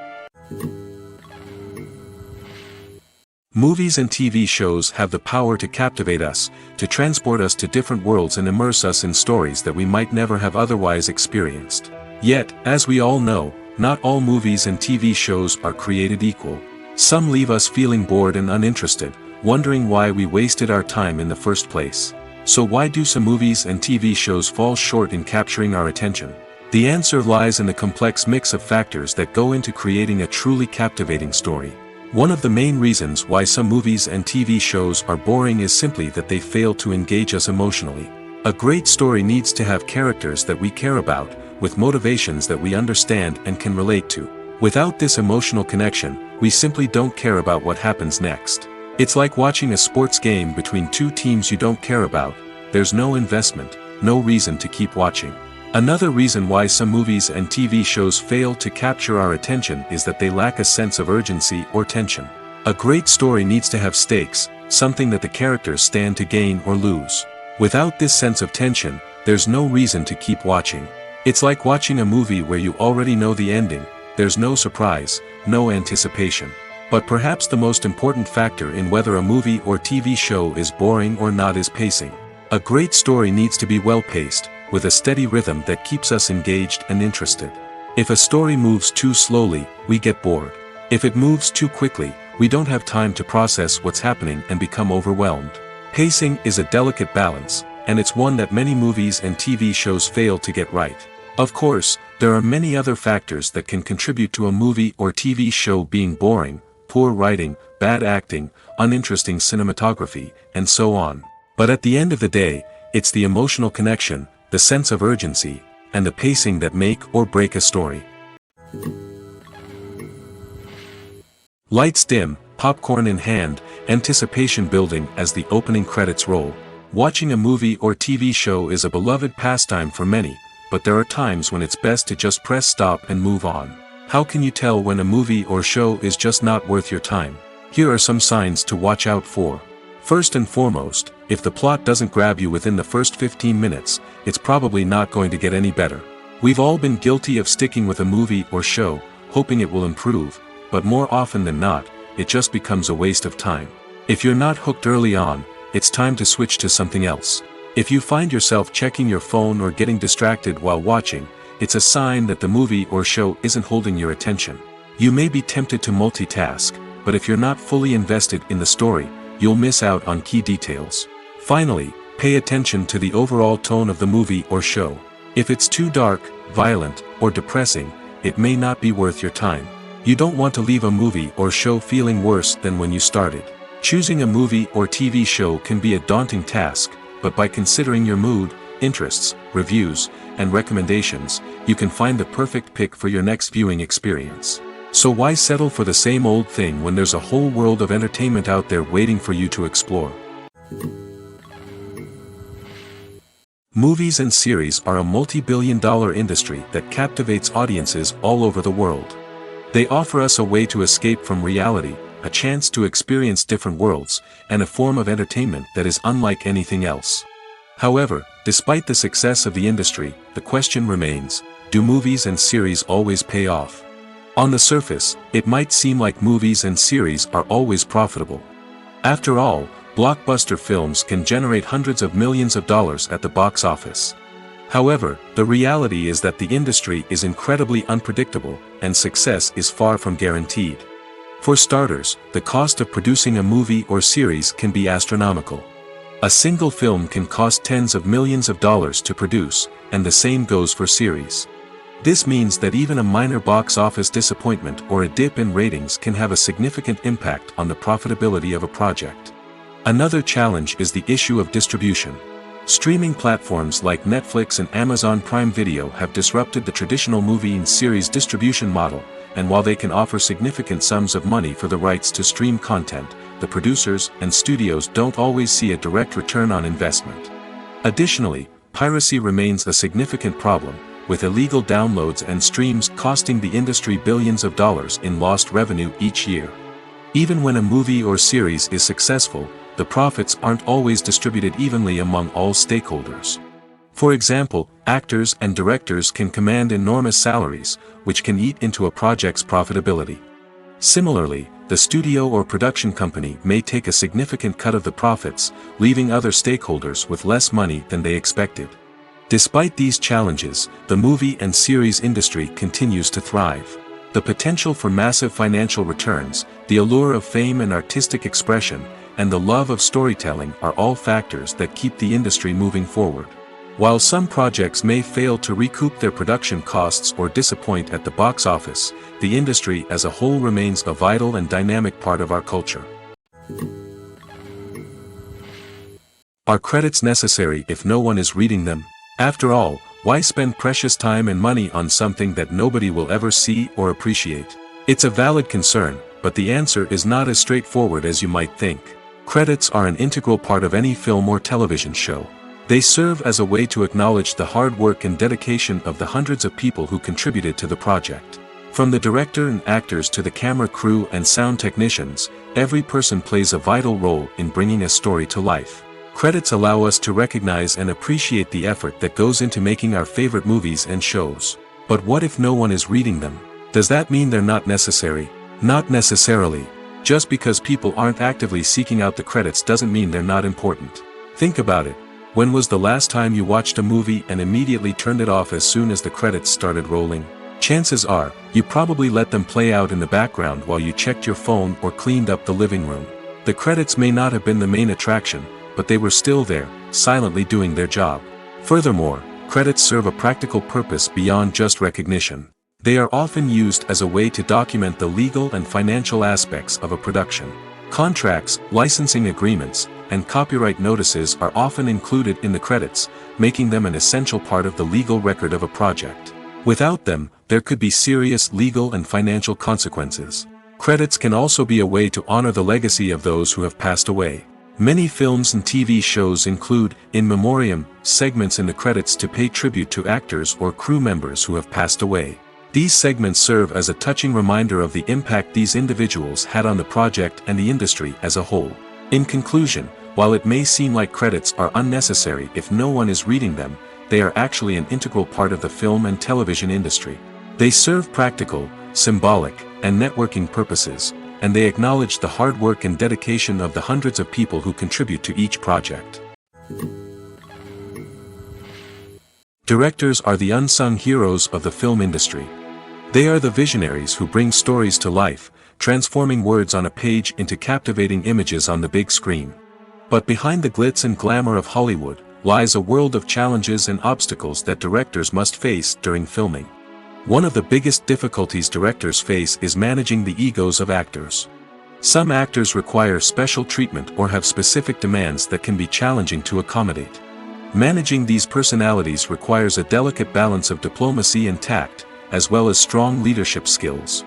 Movies and TV shows have the power to captivate us, to transport us to different worlds and immerse us in stories that we might never have otherwise experienced. Yet, as we all know, not all movies and TV shows are created equal. Some leave us feeling bored and uninterested, wondering why we wasted our time in the first place. So why do some movies and TV shows fall short in capturing our attention? The answer lies in the complex mix of factors that go into creating a truly captivating story. One of the main reasons why some movies and TV shows are boring is simply that they fail to engage us emotionally. A great story needs to have characters that we care about, with motivations that we understand and can relate to. Without this emotional connection, we simply don't care about what happens next. It's like watching a sports game between two teams you don't care about. There's no investment, no reason to keep watching. Another reason why some movies and TV shows fail to capture our attention is that they lack a sense of urgency or tension. A great story needs to have stakes, something that the characters stand to gain or lose. Without this sense of tension, there's no reason to keep watching. It's like watching a movie where you already know the ending, there's no surprise, no anticipation. But perhaps the most important factor in whether a movie or TV show is boring or not is pacing. A great story needs to be well-paced, with a steady rhythm that keeps us engaged and interested. If a story moves too slowly, we get bored. If it moves too quickly, we don't have time to process what's happening and become overwhelmed. Pacing is a delicate balance, and it's one that many movies and TV shows fail to get right. Of course, there are many other factors that can contribute to a movie or TV show being boring: poor writing, bad acting, uninteresting cinematography, and so on. But at the end of the day, it's the emotional connection, the sense of urgency, and the pacing that make or break a story. Lights dim, popcorn in hand, anticipation building as the opening credits roll. Watching a movie or TV show is a beloved pastime for many, but there are times when it's best to just press stop and move on. How can you tell when a movie or show is just not worth your time? Here are some signs to watch out for. First and foremost, if the plot doesn't grab you within the first 15 minutes, it's probably not going to get any better. We've all been guilty of sticking with a movie or show, hoping it will improve, but more often than not, it just becomes a waste of time. If you're not hooked early on, it's time to switch to something else. If you find yourself checking your phone or getting distracted while watching, it's a sign that the movie or show isn't holding your attention. You may be tempted to multitask, but if you're not fully invested in the story, you'll miss out on key details. Finally, pay attention to the overall tone of the movie or show. If it's too dark, violent, or depressing, it may not be worth your time. You don't want to leave a movie or show feeling worse than when you started. Choosing a movie or TV show can be a daunting task, but by considering your mood, interests, reviews, and recommendations, you can find the perfect pick for your next viewing experience. So why settle for the same old thing when there's a whole world of entertainment out there waiting for you to explore? Movies and series are a multi-billion-dollar industry that captivates audiences all over the world. They offer us a way to escape from reality, a chance to experience different worlds, and a form of entertainment that is unlike anything else. However, despite the success of the industry, the question remains: do movies and series always pay off? On the surface, it might seem like movies and series are always profitable. After all, blockbuster films can generate hundreds of millions of dollars at the box office. However, the reality is that the industry is incredibly unpredictable, and success is far from guaranteed. For starters, the cost of producing a movie or series can be astronomical. A single film can cost tens of millions of dollars to produce, and the same goes for series. This means that even a minor box office disappointment or a dip in ratings can have a significant impact on the profitability of a project. Another challenge is the issue of distribution. Streaming platforms like Netflix and Amazon Prime Video have disrupted the traditional movie and series distribution model, and while they can offer significant sums of money for the rights to stream content, the producers and studios don't always see a direct return on investment. Additionally, piracy remains a significant problem, with illegal downloads and streams costing the industry billions of dollars in lost revenue each year. Even when a movie or series is successful, the profits aren't always distributed evenly among all stakeholders. For example, actors and directors can command enormous salaries, which can eat into a project's profitability. Similarly, the studio or production company may take a significant cut of the profits, leaving other stakeholders with less money than they expected. Despite these challenges, the movie and series industry continues to thrive. The potential for massive financial returns, the allure of fame and artistic expression, and the love of storytelling are all factors that keep the industry moving forward. While some projects may fail to recoup their production costs or disappoint at the box office, the industry as a whole remains a vital and dynamic part of our culture. Are credits necessary if no one is reading them? After all, why spend precious time and money on something that nobody will ever see or appreciate? It's a valid concern, but the answer is not as straightforward as you might think. Credits are an integral part of any film or television show. They serve as a way to acknowledge the hard work and dedication of the hundreds of people who contributed to the project. From the director and actors to the camera crew and sound technicians, every person plays a vital role in bringing a story to life. Credits allow us to recognize and appreciate the effort that goes into making our favorite movies and shows. But what if no one is reading them? Does that mean they're not necessary? Not necessarily. Just because people aren't actively seeking out the credits doesn't mean they're not important. Think about it. When was the last time you watched a movie and immediately turned it off as soon as the credits started rolling? Chances are, you probably let them play out in the background while you checked your phone or cleaned up the living room. The credits may not have been the main attraction, but they were still there, silently doing their job. Furthermore, credits serve a practical purpose beyond just recognition. They are often used as a way to document the legal and financial aspects of a production. Contracts, licensing agreements, and copyright notices are often included in the credits, making them an essential part of the legal record of a project. Without them, there could be serious legal and financial consequences. Credits can also be a way to honor the legacy of those who have passed away. Many films and TV shows include, in memoriam, segments in the credits to pay tribute to actors or crew members who have passed away. These segments serve as a touching reminder of the impact these individuals had on the project and the industry as a whole. In conclusion, while it may seem like credits are unnecessary if no one is reading them, they are actually an integral part of the film and television industry. They serve practical, symbolic, and networking purposes, and they acknowledge the hard work and dedication of the hundreds of people who contribute to each project. Directors are the unsung heroes of the film industry. They are the visionaries who bring stories to life, transforming words on a page into captivating images on the big screen. But behind the glitz and glamour of Hollywood, lies a world of challenges and obstacles that directors must face during filming. One of the biggest difficulties directors face is managing the egos of actors. Some actors require special treatment or have specific demands that can be challenging to accommodate. Managing these personalities requires a delicate balance of diplomacy and tact, as well as strong leadership skills.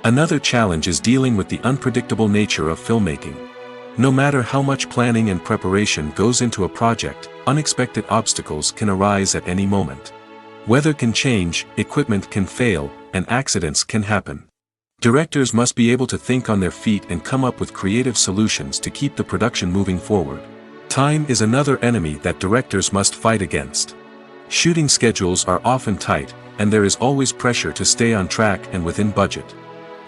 Another challenge is dealing with the unpredictable nature of filmmaking. No matter how much planning and preparation goes into a project, unexpected obstacles can arise at any moment. Weather can change, equipment can fail, and accidents can happen. Directors must be able to think on their feet and come up with creative solutions to keep the production moving forward. Time is another enemy that directors must fight against. Shooting schedules are often tight, and there is always pressure to stay on track and within budget.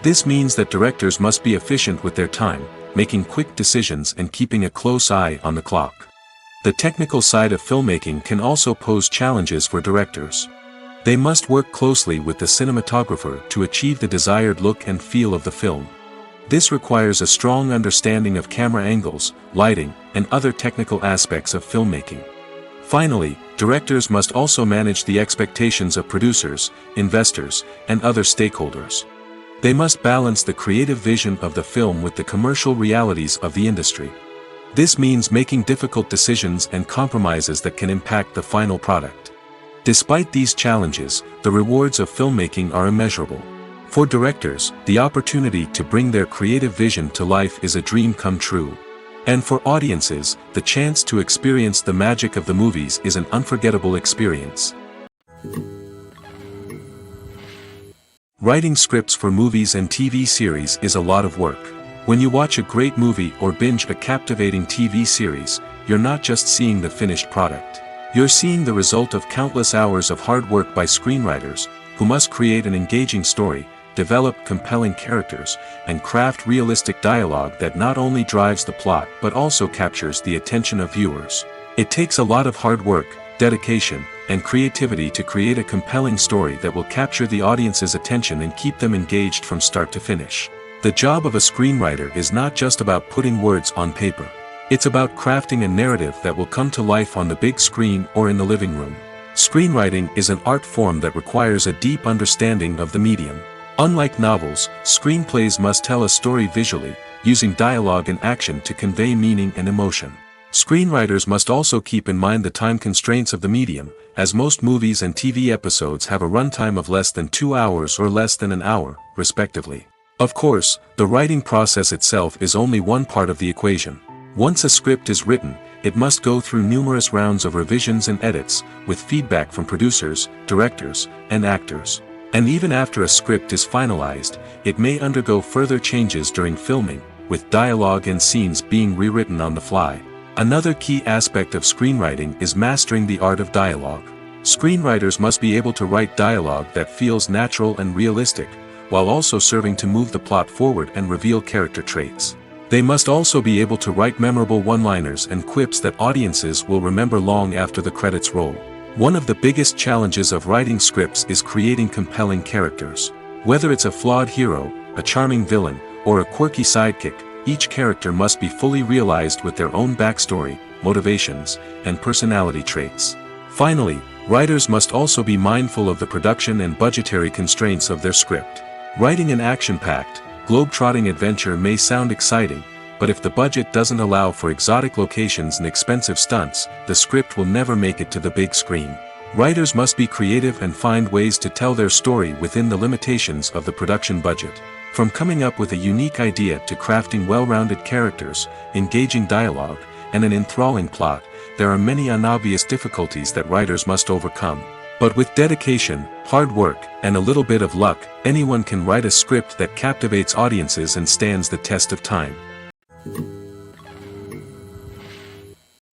This means that directors must be efficient with their time, making quick decisions and keeping a close eye on the clock. The technical side of filmmaking can also pose challenges for directors. They must work closely with the cinematographer to achieve the desired look and feel of the film. This requires a strong understanding of camera angles, lighting, and other technical aspects of filmmaking. Finally, directors must also manage the expectations of producers, investors, and other stakeholders. They must balance the creative vision of the film with the commercial realities of the industry. This means making difficult decisions and compromises that can impact the final product. Despite these challenges, the rewards of filmmaking are immeasurable. For directors, the opportunity to bring their creative vision to life is a dream come true. And for audiences, the chance to experience the magic of the movies is an unforgettable experience. Writing scripts for movies and TV series is a lot of work. When you watch a great movie or binge a captivating TV series, you're not just seeing the finished product. You're seeing the result of countless hours of hard work by screenwriters, who must create an engaging story, develop compelling characters, and craft realistic dialogue that not only drives the plot but also captures the attention of viewers. It takes a lot of hard work, dedication, and creativity to create a compelling story that will capture the audience's attention and keep them engaged from start to finish. The job of a screenwriter is not just about putting words on paper. It's about crafting a narrative that will come to life on the big screen or in the living room. Screenwriting is an art form that requires a deep understanding of the medium. Unlike novels, screenplays must tell a story visually, using dialogue and action to convey meaning and emotion. Screenwriters must also keep in mind the time constraints of the medium, as most movies and TV episodes have a runtime of less than 2 hours or less than an hour, respectively. Of course, the writing process itself is only one part of the equation. Once a script is written, it must go through numerous rounds of revisions and edits, with feedback from producers, directors, and actors. And even after a script is finalized, it may undergo further changes during filming, with dialogue and scenes being rewritten on the fly. Another key aspect of screenwriting is mastering the art of dialogue. Screenwriters must be able to write dialogue that feels natural and realistic, while also serving to move the plot forward and reveal character traits. They must also be able to write memorable one-liners and quips that audiences will remember long after the credits roll. One of the biggest challenges of writing scripts is creating compelling characters. Whether it's a flawed hero, a charming villain, or a quirky sidekick, each character must be fully realized with their own backstory, motivations, and personality traits. Finally, writers must also be mindful of the production and budgetary constraints of their script. Writing an action-packed, globe-trotting adventure may sound exciting, but if the budget doesn't allow for exotic locations and expensive stunts, the script will never make it to the big screen. Writers must be creative and find ways to tell their story within the limitations of the production budget. From coming up with a unique idea to crafting well-rounded characters, engaging dialogue, and an enthralling plot, there are many unobvious difficulties that writers must overcome. But with dedication, hard work, and a little bit of luck, anyone can write a script that captivates audiences and stands the test of time.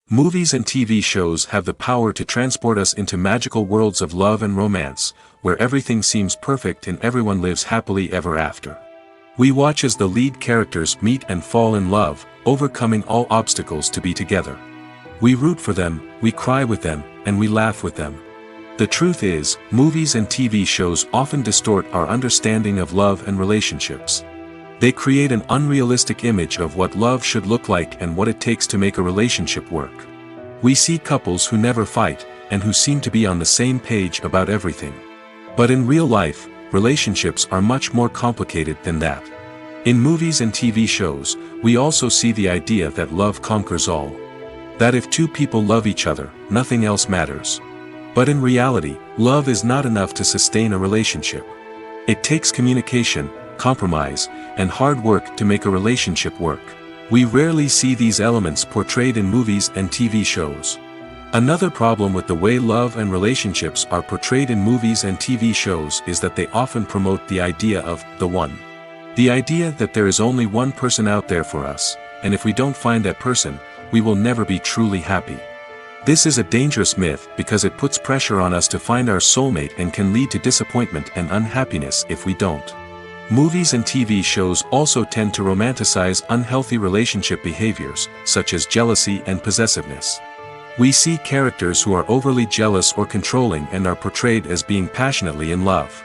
Movies and TV shows have the power to transport us into magical worlds of love and romance, where everything seems perfect and everyone lives happily ever after. We watch as the lead characters meet and fall in love, overcoming all obstacles to be together. We root for them, we cry with them, and we laugh with them. The truth is, movies and TV shows often distort our understanding of love and relationships. They create an unrealistic image of what love should look like and what it takes to make a relationship work. We see couples who never fight, and who seem to be on the same page about everything. But in real life, relationships are much more complicated than that. In movies and TV shows, we also see the idea that love conquers all. That if two people love each other, nothing else matters. But in reality, love is not enough to sustain a relationship. It takes communication, compromise, and hard work to make a relationship work. We rarely see these elements portrayed in movies and TV shows. Another problem with the way love and relationships are portrayed in movies and TV shows is that they often promote the idea of the one. The idea that there is only one person out there for us, and if we don't find that person, we will never be truly happy. This is a dangerous myth because it puts pressure on us to find our soulmate and can lead to disappointment and unhappiness if we don't. Movies and TV shows also tend to romanticize unhealthy relationship behaviors, such as jealousy and possessiveness. We see characters who are overly jealous or controlling and are portrayed as being passionately in love.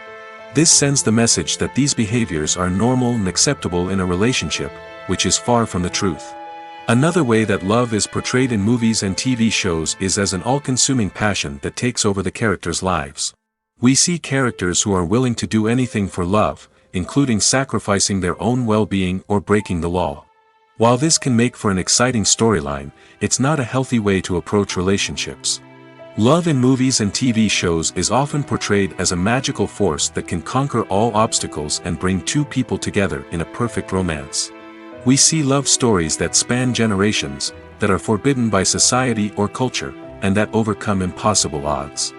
This sends the message that these behaviors are normal and acceptable in a relationship, which is far from the truth. Another way that love is portrayed in movies and TV shows is as an all-consuming passion that takes over the characters' lives. We see characters who are willing to do anything for love, including sacrificing their own well-being or breaking the law. While this can make for an exciting storyline, it's not a healthy way to approach relationships. Love in movies and TV shows is often portrayed as a magical force that can conquer all obstacles and bring two people together in a perfect romance. We see love stories that span generations, that are forbidden by society or culture, and that overcome impossible odds.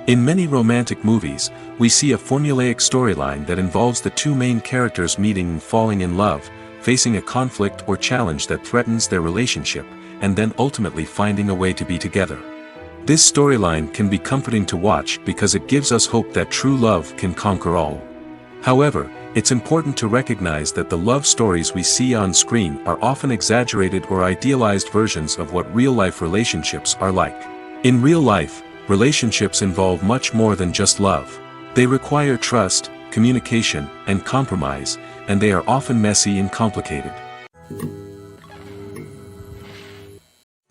In many romantic movies, we see a formulaic storyline that involves the two main characters meeting and falling in love, facing a conflict or challenge that threatens their relationship, and then ultimately finding a way to be together. This storyline can be comforting to watch because it gives us hope that true love can conquer all. However, it's important to recognize that the love stories we see on screen are often exaggerated or idealized versions of what real-life relationships are like. In real life, relationships involve much more than just love. They require trust, communication, and compromise, and they are often messy and complicated.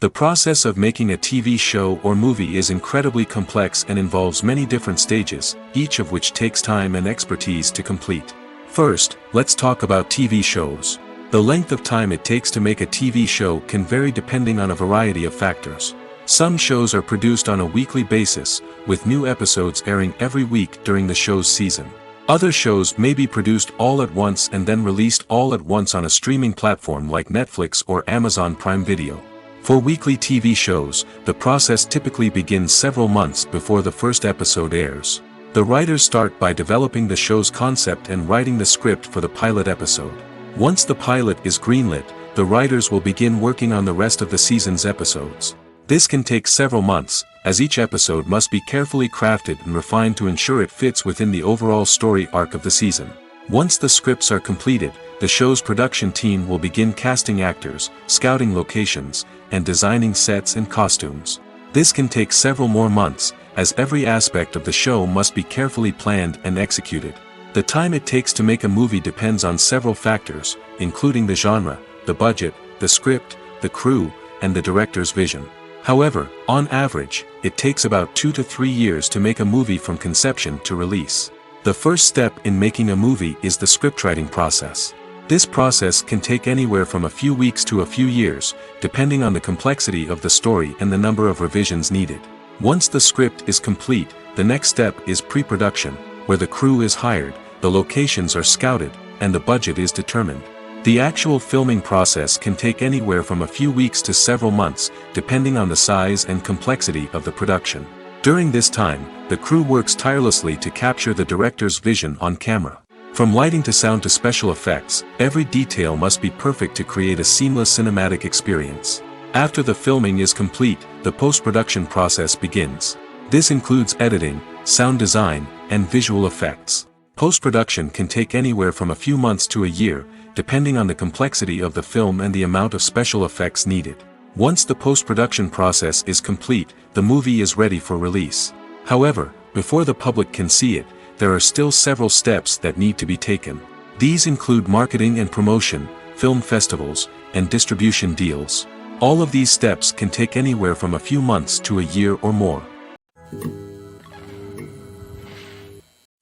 The process of making a TV show or movie is incredibly complex and involves many different stages, each of which takes time and expertise to complete. First, let's talk about TV shows. The length of time it takes to make a TV show can vary depending on a variety of factors. Some shows are produced on a weekly basis, with new episodes airing every week during the show's season. Other shows may be produced all at once and then released all at once on a streaming platform like Netflix or Amazon Prime Video. For weekly TV shows, the process typically begins several months before the first episode airs. The writers start by developing the show's concept and writing the script for the pilot episode. Once the pilot is greenlit, the writers will begin working on the rest of the season's episodes. This can take several months, as each episode must be carefully crafted and refined to ensure it fits within the overall story arc of the season. Once the scripts are completed, the show's production team will begin casting actors, scouting locations, and designing sets and costumes. This can take several more months, as every aspect of the show must be carefully planned and executed. The time it takes to make a movie depends on several factors, including the genre, the budget, the script, the crew, and the director's vision. However, on average, it takes about 2 to 3 years to make a movie from conception to release. The first step in making a movie is the scriptwriting process. This process can take anywhere from a few weeks to a few years, depending on the complexity of the story and the number of revisions needed. Once the script is complete, the next step is pre-production, where the crew is hired, the locations are scouted, and the budget is determined. The actual filming process can take anywhere from a few weeks to several months, depending on the size and complexity of the production. During this time, the crew works tirelessly to capture the director's vision on camera. From lighting to sound to special effects, every detail must be perfect to create a seamless cinematic experience. After the filming is complete, the post-production process begins. This includes editing, sound design, and visual effects. Post-production can take anywhere from a few months to a year, depending on the complexity of the film and the amount of special effects needed. Once the post-production process is complete, the movie is ready for release. However, before the public can see it, there are still several steps that need to be taken. These include marketing and promotion, film festivals, and distribution deals. All of these steps can take anywhere from a few months to a year or more.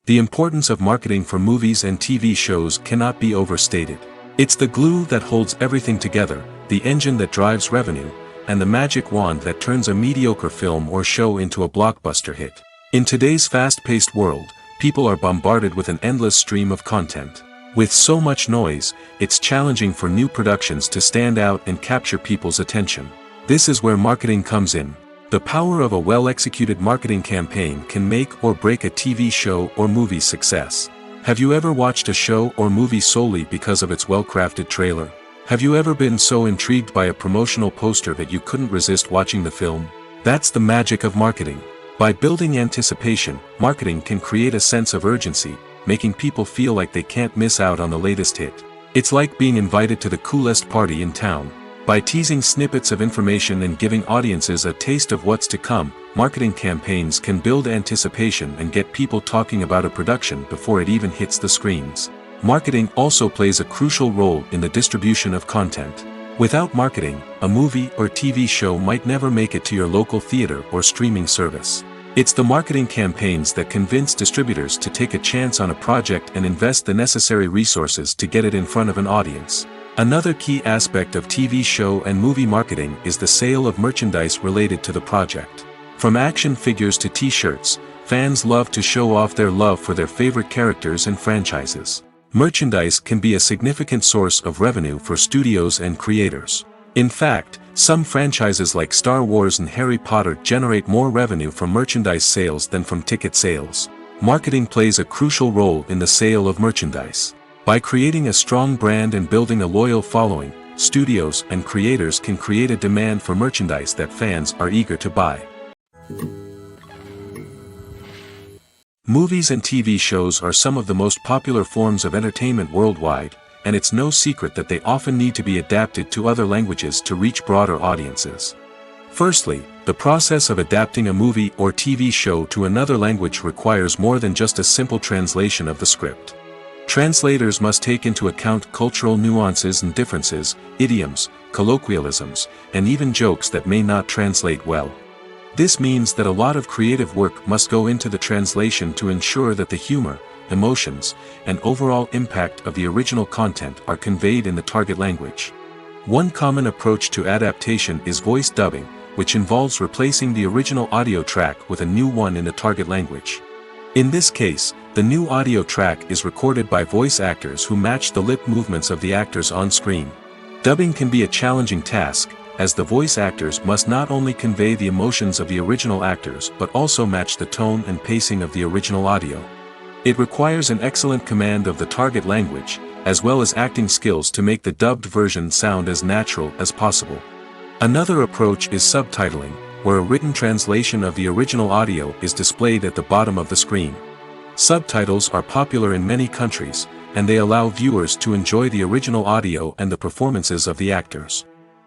The importance of marketing for movies and TV shows cannot be overstated. It's the glue that holds everything together, the engine that drives revenue, and the magic wand that turns a mediocre film or show into a blockbuster hit. In today's fast-paced world, people are bombarded with an endless stream of content. With so much noise, it's challenging for new productions to stand out and capture people's attention. This is where marketing comes in. The power of a well-executed marketing campaign can make or break a TV show or movie's success. Have you ever watched a show or movie solely because of its well-crafted trailer? Have you ever been so intrigued by a promotional poster that you couldn't resist watching the film? That's the magic of marketing. By building anticipation, marketing can create a sense of urgency, making people feel like they can't miss out on the latest hit. It's like being invited to the coolest party in town. By teasing snippets of information and giving audiences a taste of what's to come, marketing campaigns can build anticipation and get people talking about a production before it even hits the screens. Marketing also plays a crucial role in the distribution of content. Without marketing, a movie or TV show might never make it to your local theater or streaming service. It's the marketing campaigns that convince distributors to take a chance on a project and invest the necessary resources to get it in front of an audience. Another key aspect of TV show and movie marketing is the sale of merchandise related to the project. From action figures to t-shirts, fans love to show off their love for their favorite characters and franchises. Merchandise can be a significant source of revenue for studios and creators. In fact, some franchises like Star Wars and Harry Potter generate more revenue from merchandise sales than from ticket sales. Marketing plays a crucial role in the sale of merchandise. By creating a strong brand and building a loyal following, studios and creators can create a demand for merchandise that fans are eager to buy. Movies and TV shows are some of the most popular forms of entertainment worldwide, and it's no secret that they often need to be adapted to other languages to reach broader audiences. Firstly, the process of adapting a movie or TV show to another language requires more than just a simple translation of the script. Translators must take into account cultural nuances and differences, idioms, colloquialisms, and even jokes that may not translate well. This means that a lot of creative work must go into the translation to ensure that the humor, emotions, and overall impact of the original content are conveyed in the target language. One common approach to adaptation is voice dubbing, which involves replacing the original audio track with a new one in the target language. In this case, the new audio track is recorded by voice actors who match the lip movements of the actors on screen. Dubbing can be a challenging task, as the voice actors must not only convey the emotions of the original actors but also match the tone and pacing of the original audio. It requires an excellent command of the target language, as well as acting skills to make the dubbed version sound as natural as possible. Another approach is subtitling, where a written translation of the original audio is displayed at the bottom of the screen. Subtitles are popular in many countries, and they allow viewers to enjoy the original audio and the performances of the actors.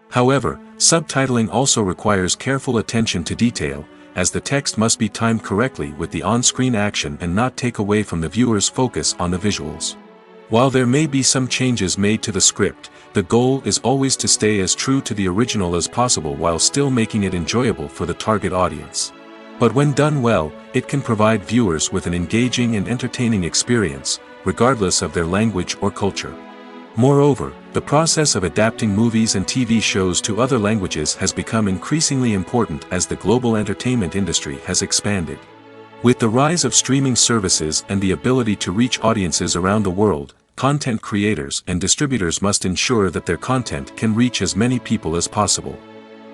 However, subtitling also requires careful attention to detail, as the text must be timed correctly with the on-screen action and not take away from the viewer's focus on the visuals. While there may be some changes made to the script, the goal is always to stay as true to the original as possible while still making it enjoyable for the target audience. But when done well, it can provide viewers with an engaging and entertaining experience, regardless of their language or culture. Moreover, the process of adapting movies and TV shows to other languages has become increasingly important as the global entertainment industry has expanded. With the rise of streaming services and the ability to reach audiences around the world, content creators and distributors must ensure that their content can reach as many people as possible.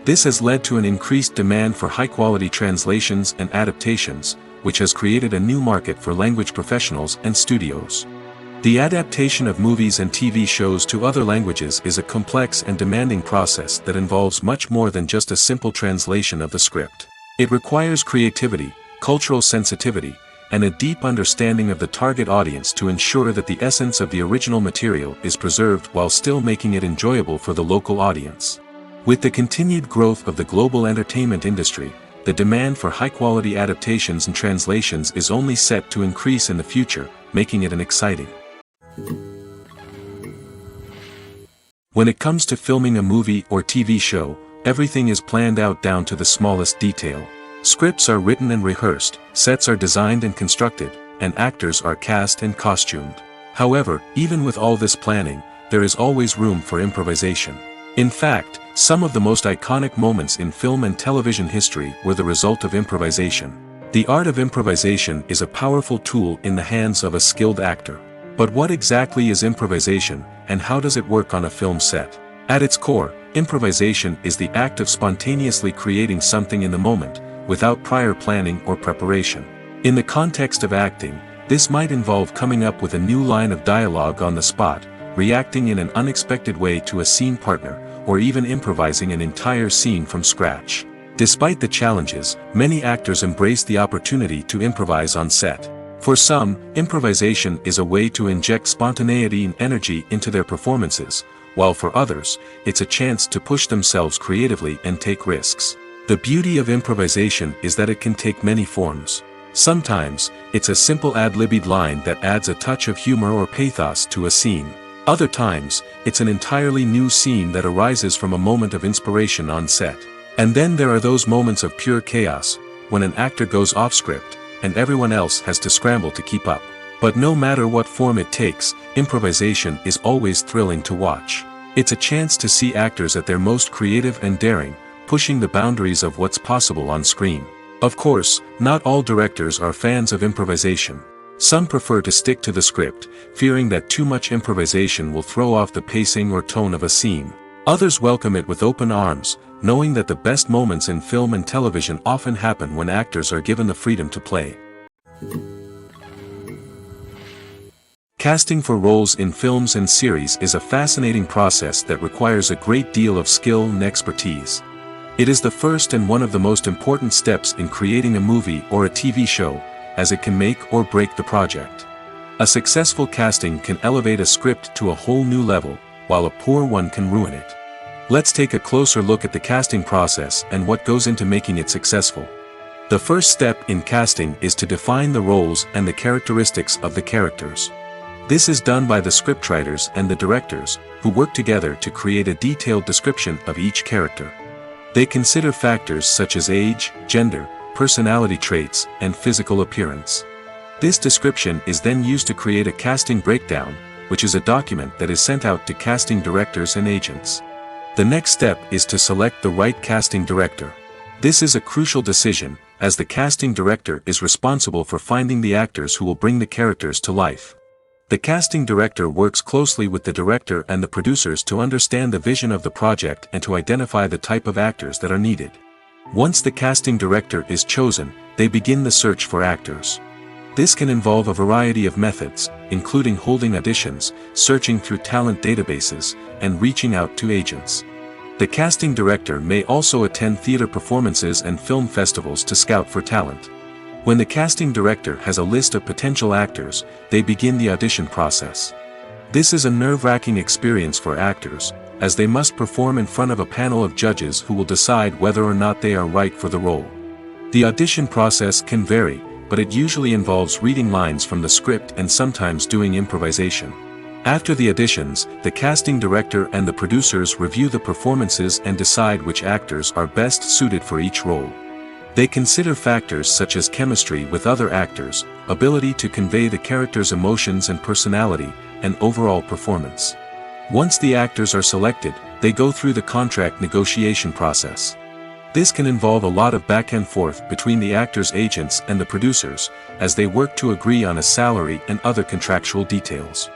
This has led to an increased demand for high-quality translations and adaptations, which has created a new market for language professionals and studios. The adaptation of movies and TV shows to other languages is a complex and demanding process that involves much more than just a simple translation of the script. It requires creativity, cultural sensitivity, and a deep understanding of the target audience to ensure that the essence of the original material is preserved while still making it enjoyable for the local audience. With the continued growth of the global entertainment industry, the demand for high-quality adaptations and translations is only set to increase in the future, making it an exciting. When it comes to filming a movie or TV show, everything is planned out down to the smallest detail. Scripts are written and rehearsed, sets are designed and constructed, and actors are cast and costumed. However, even with all this planning, there is always room for improvisation. In fact, some of the most iconic moments in film and television history were the result of improvisation. The art of improvisation is a powerful tool in the hands of a skilled actor. But what exactly is improvisation, and how does it work on a film set? At its core, improvisation is the act of spontaneously creating something in the moment, without prior planning or preparation. In the context of acting, this might involve coming up with a new line of dialogue on the spot, reacting in an unexpected way to a scene partner, or even improvising an entire scene from scratch. Despite the challenges, many actors embrace the opportunity to improvise on set. For some, improvisation is a way to inject spontaneity and energy into their performances, while for others, it's a chance to push themselves creatively and take risks. The beauty of improvisation is that it can take many forms. Sometimes, it's a simple ad-libbed line that adds a touch of humor or pathos to a scene. Other times, it's an entirely new scene that arises from a moment of inspiration on set. And then there are those moments of pure chaos, when an actor goes off script, and everyone else has to scramble to keep up. But no matter what form it takes, improvisation is always thrilling to watch. It's a chance to see actors at their most creative and daring, pushing the boundaries of what's possible on screen. Of course, not all directors are fans of improvisation. Some prefer to stick to the script, fearing that too much improvisation will throw off the pacing or tone of a scene. Others welcome it with open arms, knowing that the best moments in film and television often happen when actors are given the freedom to play. Casting for roles in films and series is a fascinating process that requires a great deal of skill and expertise. It is the first and one of the most important steps in creating a movie or a TV show, as it can make or break the project. A successful casting can elevate a script to a whole new level, while a poor one can ruin it. Let's take a closer look at the casting process and what goes into making it successful. The first step in casting is to define the roles and the characteristics of the characters. This is done by the scriptwriters and the directors, who work together to create a detailed description of each character. They consider factors such as age, gender, personality traits, and physical appearance. This description is then used to create a casting breakdown, which is a document that is sent out to casting directors and agents. The next step is to select the right casting director. This is a crucial decision, as the casting director is responsible for finding the actors who will bring the characters to life. The casting director works closely with the director and the producers to understand the vision of the project and to identify the type of actors that are needed. Once the casting director is chosen, they begin the search for actors. This can involve a variety of methods, including holding auditions, searching through talent databases, and reaching out to agents. The casting director may also attend theater performances and film festivals to scout for talent. When the casting director has a list of potential actors, they begin the audition process. This is a nerve-wracking experience for actors, as they must perform in front of a panel of judges who will decide whether or not they are right for the role. The audition process can vary, but it usually involves reading lines from the script and sometimes doing improvisation. After the auditions, the casting director and the producers review the performances and decide which actors are best suited for each role. They consider factors such as chemistry with other actors, ability to convey the character's emotions and personality, and overall performance. Once the actors are selected, they go through the contract negotiation process. This can involve a lot of back and forth between the actors' agents and the producers, as they work to agree on a salary and other contractual details.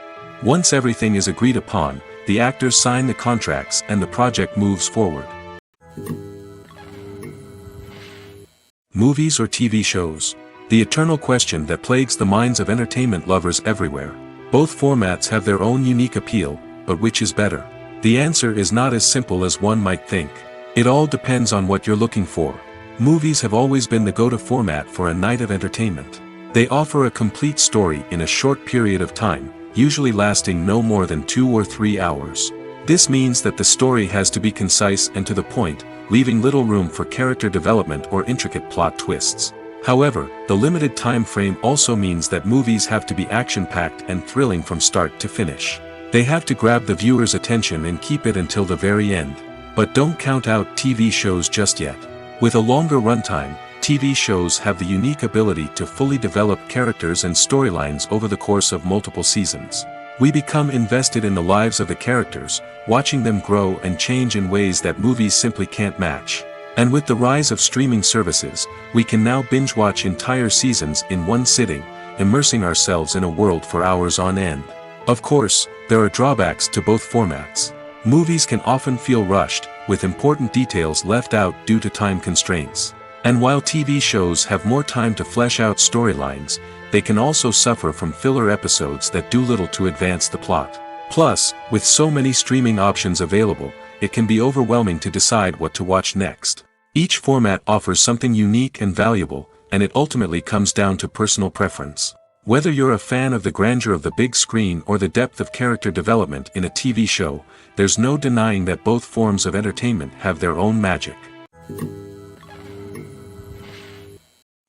Once everything is agreed upon, the actors sign the contracts and the project moves forward. Movies or TV shows? The eternal question that plagues the minds of entertainment lovers everywhere. Both formats have their own unique appeal, but which is better? The answer is not as simple as one might think. It all depends on what you're looking for. Movies have always been the go-to format for a night of entertainment. They offer a complete story in a short period of time, usually lasting no more than 2 or 3 hours. This means that the story has to be concise and to the point, leaving little room for character development or intricate plot twists. However, the limited time frame also means that movies have to be action-packed and thrilling from start to finish. They have to grab the viewer's attention and keep it until the very end. But don't count out TV shows just yet. With a longer runtime, TV shows have the unique ability to fully develop characters and storylines over the course of multiple seasons. We become invested in the lives of the characters, watching them grow and change in ways that movies simply can't match. And with the rise of streaming services, we can now binge-watch entire seasons in one sitting, immersing ourselves in a world for hours on end. Of course, there are drawbacks to both formats. Movies can often feel rushed, with important details left out due to time constraints. And while TV shows have more time to flesh out storylines, they can also suffer from filler episodes that do little to advance the plot. Plus, with so many streaming options available, it can be overwhelming to decide what to watch next. Each format offers something unique and valuable, and it ultimately comes down to personal preference. Whether you're a fan of the grandeur of the big screen or the depth of character development in a TV show, there's no denying that both forms of entertainment have their own magic.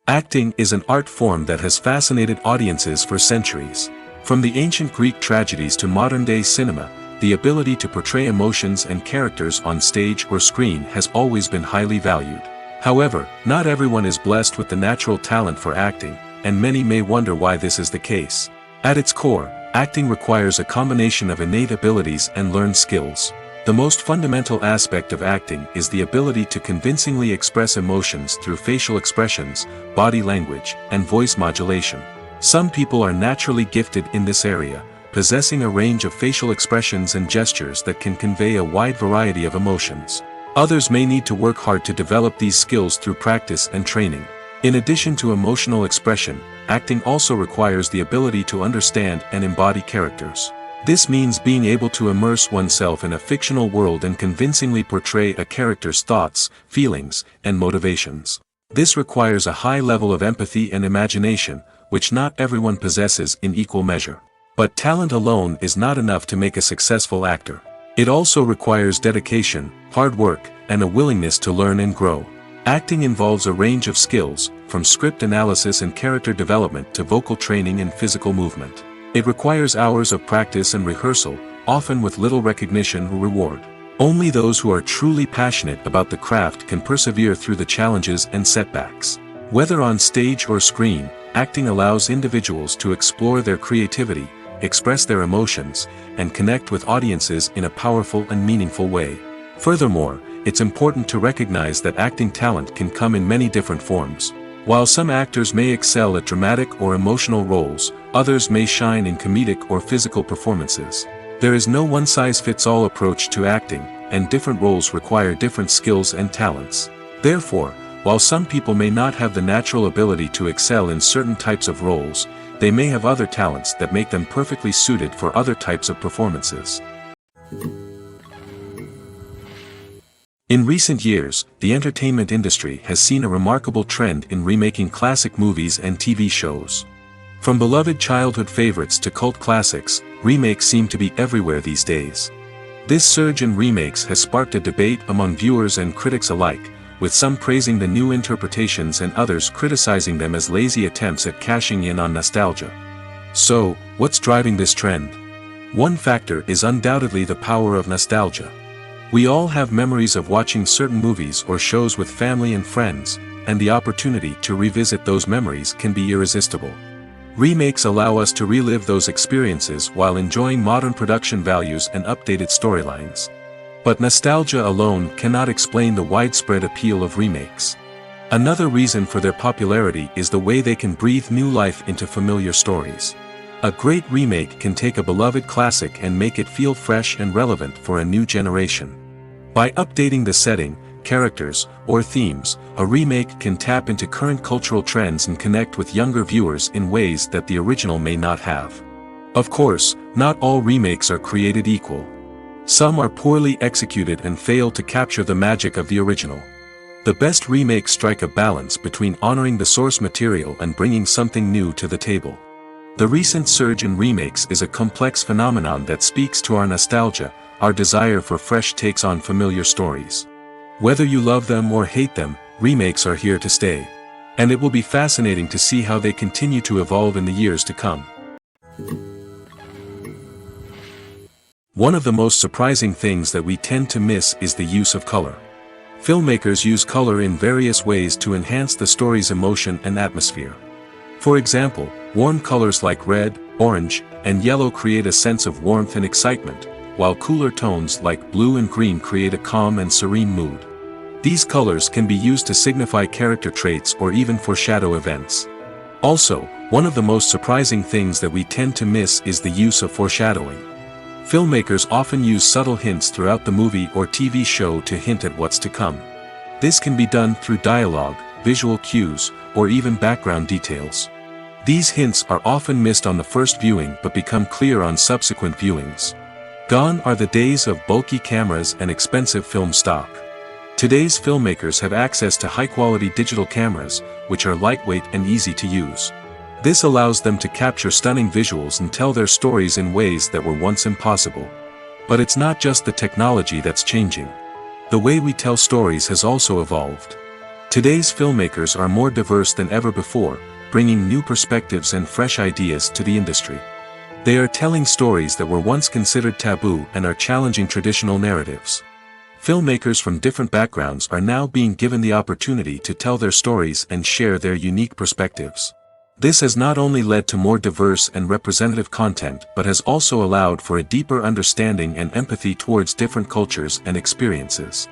Acting is an art form that has fascinated audiences for centuries. From the ancient Greek tragedies to modern-day cinema, the ability to portray emotions and characters on stage or screen has always been highly valued. However, not everyone is blessed with the natural talent for acting, and many may wonder why this is the case. At its core, acting requires a combination of innate abilities and learned skills. The most fundamental aspect of acting is the ability to convincingly express emotions through facial expressions, body language, and voice modulation. Some people are naturally gifted in this area, possessing a range of facial expressions and gestures that can convey a wide variety of emotions. Others may need to work hard to develop these skills through practice and training. In addition to emotional expression, acting also requires the ability to understand and embody characters. This means being able to immerse oneself in a fictional world and convincingly portray a character's thoughts, feelings, and motivations. This requires a high level of empathy and imagination, which not everyone possesses in equal measure. But talent alone is not enough to make a successful actor. It also requires dedication, hard work, and a willingness to learn and grow. Acting involves a range of skills, from script analysis and character development to vocal training and physical movement. It requires hours of practice and rehearsal, often with little recognition or reward. Only those who are truly passionate about the craft can persevere through the challenges and setbacks. Whether on stage or screen, acting allows individuals to explore their creativity, express their emotions, and connect with audiences in a powerful and meaningful way. Furthermore, it's important to recognize that acting talent can come in many different forms. While some actors may excel at dramatic or emotional roles, others may shine in comedic or physical performances. There is no one-size-fits-all approach to acting, and different roles require different skills and talents. Therefore, while some people may not have the natural ability to excel in certain types of roles, they may have other talents that make them perfectly suited for other types of performances. In recent years, the entertainment industry has seen a remarkable trend in remaking classic movies and TV shows. From beloved childhood favorites to cult classics, remakes seem to be everywhere these days. This surge in remakes has sparked a debate among viewers and critics alike, with some praising the new interpretations and others criticizing them as lazy attempts at cashing in on nostalgia. So, what's driving this trend? One factor is undoubtedly the power of nostalgia. We all have memories of watching certain movies or shows with family and friends, and the opportunity to revisit those memories can be irresistible. Remakes allow us to relive those experiences while enjoying modern production values and updated storylines. But nostalgia alone cannot explain the widespread appeal of remakes. Another reason for their popularity is the way they can breathe new life into familiar stories. A great remake can take a beloved classic and make it feel fresh and relevant for a new generation. By updating the setting, characters, or themes, a remake can tap into current cultural trends and connect with younger viewers in ways that the original may not have. Of course, not all remakes are created equal. Some are poorly executed and fail to capture the magic of the original. The best remakes strike a balance between honoring the source material and bringing something new to the table. The recent surge in remakes is a complex phenomenon that speaks to our nostalgia, our desire for fresh takes on familiar stories. Whether you love them or hate them, remakes are here to stay. And it will be fascinating to see how they continue to evolve in the years to come. One of the most surprising things that we tend to miss is the use of color. Filmmakers use color in various ways to enhance the story's emotion and atmosphere. For example, warm colors like red, orange, and yellow create a sense of warmth and excitement, while cooler tones like blue and green create a calm and serene mood. These colors can be used to signify character traits or even foreshadow events. Also, one of the most surprising things that we tend to miss is the use of foreshadowing. Filmmakers often use subtle hints throughout the movie or TV show to hint at what's to come. This can be done through dialogue, visual cues, or even background details. These hints are often missed on the first viewing but become clear on subsequent viewings. Gone are the days of bulky cameras and expensive film stock. Today's filmmakers have access to high-quality digital cameras, which are lightweight and easy to use. This allows them to capture stunning visuals and tell their stories in ways that were once impossible. But it's not just the technology that's changing. The way we tell stories has also evolved. Today's filmmakers are more diverse than ever before, bringing new perspectives and fresh ideas to the industry. They are telling stories that were once considered taboo and are challenging traditional narratives. Filmmakers from different backgrounds are now being given the opportunity to tell their stories and share their unique perspectives. This has not only led to more diverse and representative content but has also allowed for a deeper understanding and empathy towards different cultures and experiences.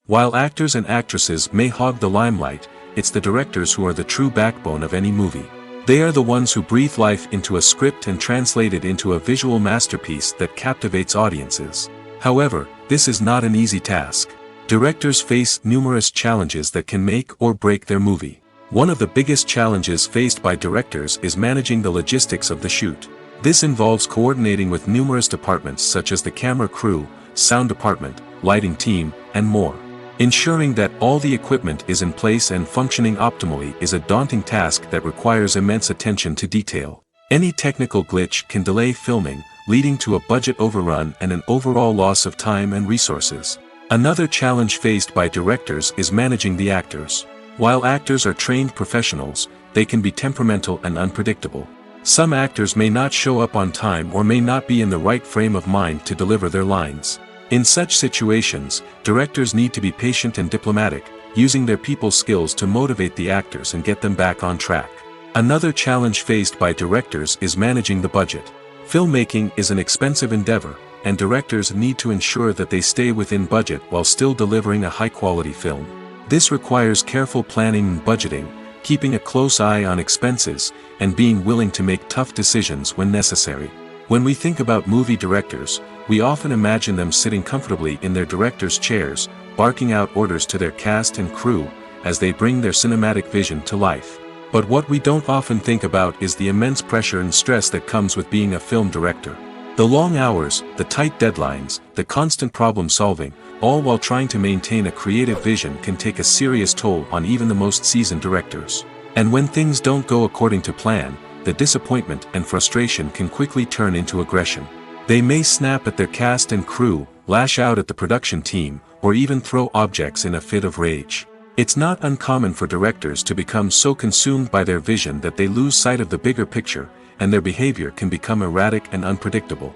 While actors and actresses may hog the limelight, it's the directors who are the true backbone of any movie. They are the ones who breathe life into a script and translate it into a visual masterpiece that captivates audiences. However, this is not an easy task. Directors face numerous challenges that can make or break their movie. One of the biggest challenges faced by directors is managing the logistics of the shoot. This involves coordinating with numerous departments such as the camera crew, sound department, lighting team, and more. Ensuring that all the equipment is in place and functioning optimally is a daunting task that requires immense attention to detail. Any technical glitch can delay filming, leading to a budget overrun and an overall loss of time and resources. Another challenge faced by directors is managing the actors. While actors are trained professionals, they can be temperamental and unpredictable. Some actors may not show up on time or may not be in the right frame of mind to deliver their lines. In such situations, directors need to be patient and diplomatic, using their people skills to motivate the actors and get them back on track. Another challenge faced by directors is managing the budget. Filmmaking is an expensive endeavor, and directors need to ensure that they stay within budget while still delivering a high-quality film. This requires careful planning and budgeting, keeping a close eye on expenses, and being willing to make tough decisions when necessary. When we think about movie directors, we often imagine them sitting comfortably in their director's chairs, barking out orders to their cast and crew, as they bring their cinematic vision to life. But what we don't often think about is the immense pressure and stress that comes with being a film director. The long hours, the tight deadlines, the constant problem solving, all while trying to maintain a creative vision can take a serious toll on even the most seasoned directors. And when things don't go according to plan, the disappointment and frustration can quickly turn into aggression. They may snap at their cast and crew, lash out at the production team, or even throw objects in a fit of rage. It's not uncommon for directors to become so consumed by their vision that they lose sight of the bigger picture, and their behavior can become erratic and unpredictable.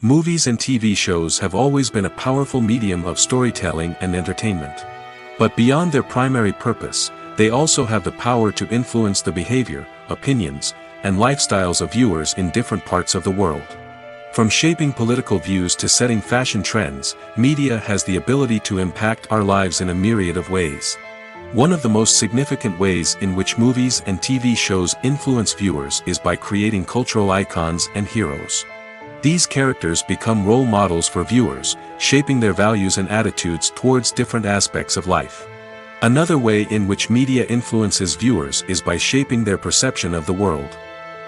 Movies and TV shows have always been a powerful medium of storytelling and entertainment. But beyond their primary purpose, they also have the power to influence the behavior, opinions, and lifestyles of viewers in different parts of the world. From shaping political views to setting fashion trends, media has the ability to impact our lives in a myriad of ways. One of the most significant ways in which movies and TV shows influence viewers is by creating cultural icons and heroes. These characters become role models for viewers, shaping their values and attitudes towards different aspects of life. Another way in which media influences viewers is by shaping their perception of the world.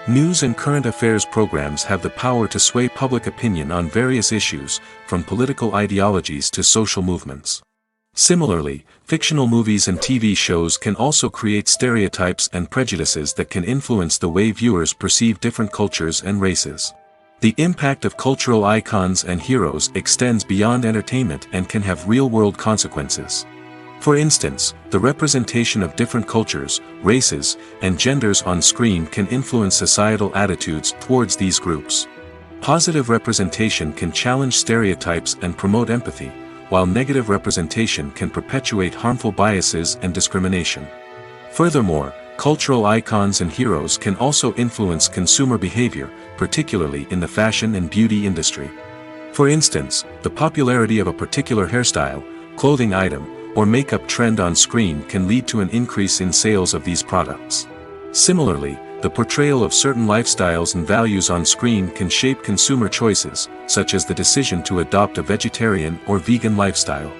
News and current affairs programs have the power to sway public opinion on various issues, from political ideologies to social movements. Similarly, fictional movies and TV shows can also create stereotypes and prejudices that can influence the way viewers perceive different cultures and races. The impact of cultural icons and heroes extends beyond entertainment and can have real-world consequences. For instance, the representation of different cultures, races, and genders on screen can influence societal attitudes towards these groups. Positive representation can challenge stereotypes and promote empathy, while negative representation can perpetuate harmful biases and discrimination. Furthermore, cultural icons and heroes can also influence consumer behavior, particularly in the fashion and beauty industry. For instance, the popularity of a particular hairstyle, clothing item, or makeup trend on screen can lead to an increase in sales of these products. Similarly, the portrayal of certain lifestyles and values on screen can shape consumer choices, such as the decision to adopt a vegetarian or vegan lifestyle.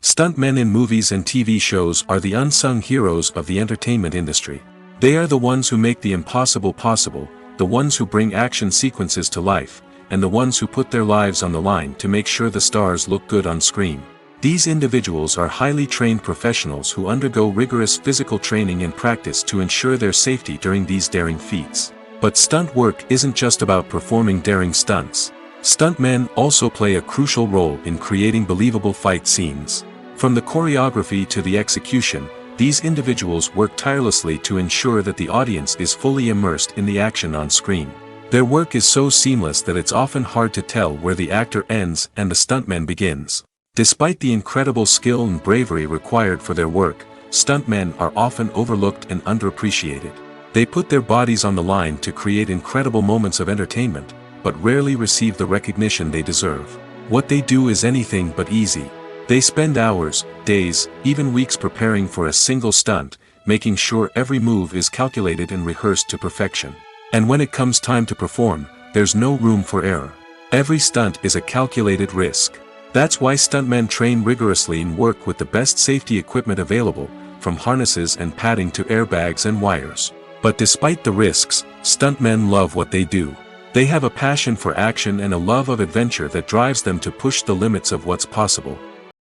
Stuntmen in movies and TV shows are the unsung heroes of the entertainment industry. They are the ones who make the impossible possible, the ones who bring action sequences to life, and the ones who put their lives on the line to make sure the stars look good on screen. These individuals are highly trained professionals who undergo rigorous physical training and practice to ensure their safety during these daring feats. But stunt work isn't just about performing daring stunts. Stuntmen also play a crucial role in creating believable fight scenes. From the choreography to the execution, these individuals work tirelessly to ensure that the audience is fully immersed in the action on screen. Their work is so seamless that it's often hard to tell where the actor ends and the stuntman begins. Despite the incredible skill and bravery required for their work, stuntmen are often overlooked and underappreciated. They put their bodies on the line to create incredible moments of entertainment, but rarely receive the recognition they deserve. What they do is anything but easy. They spend hours, days, even weeks preparing for a single stunt, making sure every move is calculated and rehearsed to perfection. And when it comes time to perform, there's no room for error. Every stunt is a calculated risk. That's why stuntmen train rigorously and work with the best safety equipment available, from harnesses and padding to airbags and wires. But despite the risks, stuntmen love what they do. They have a passion for action and a love of adventure that drives them to push the limits of what's possible.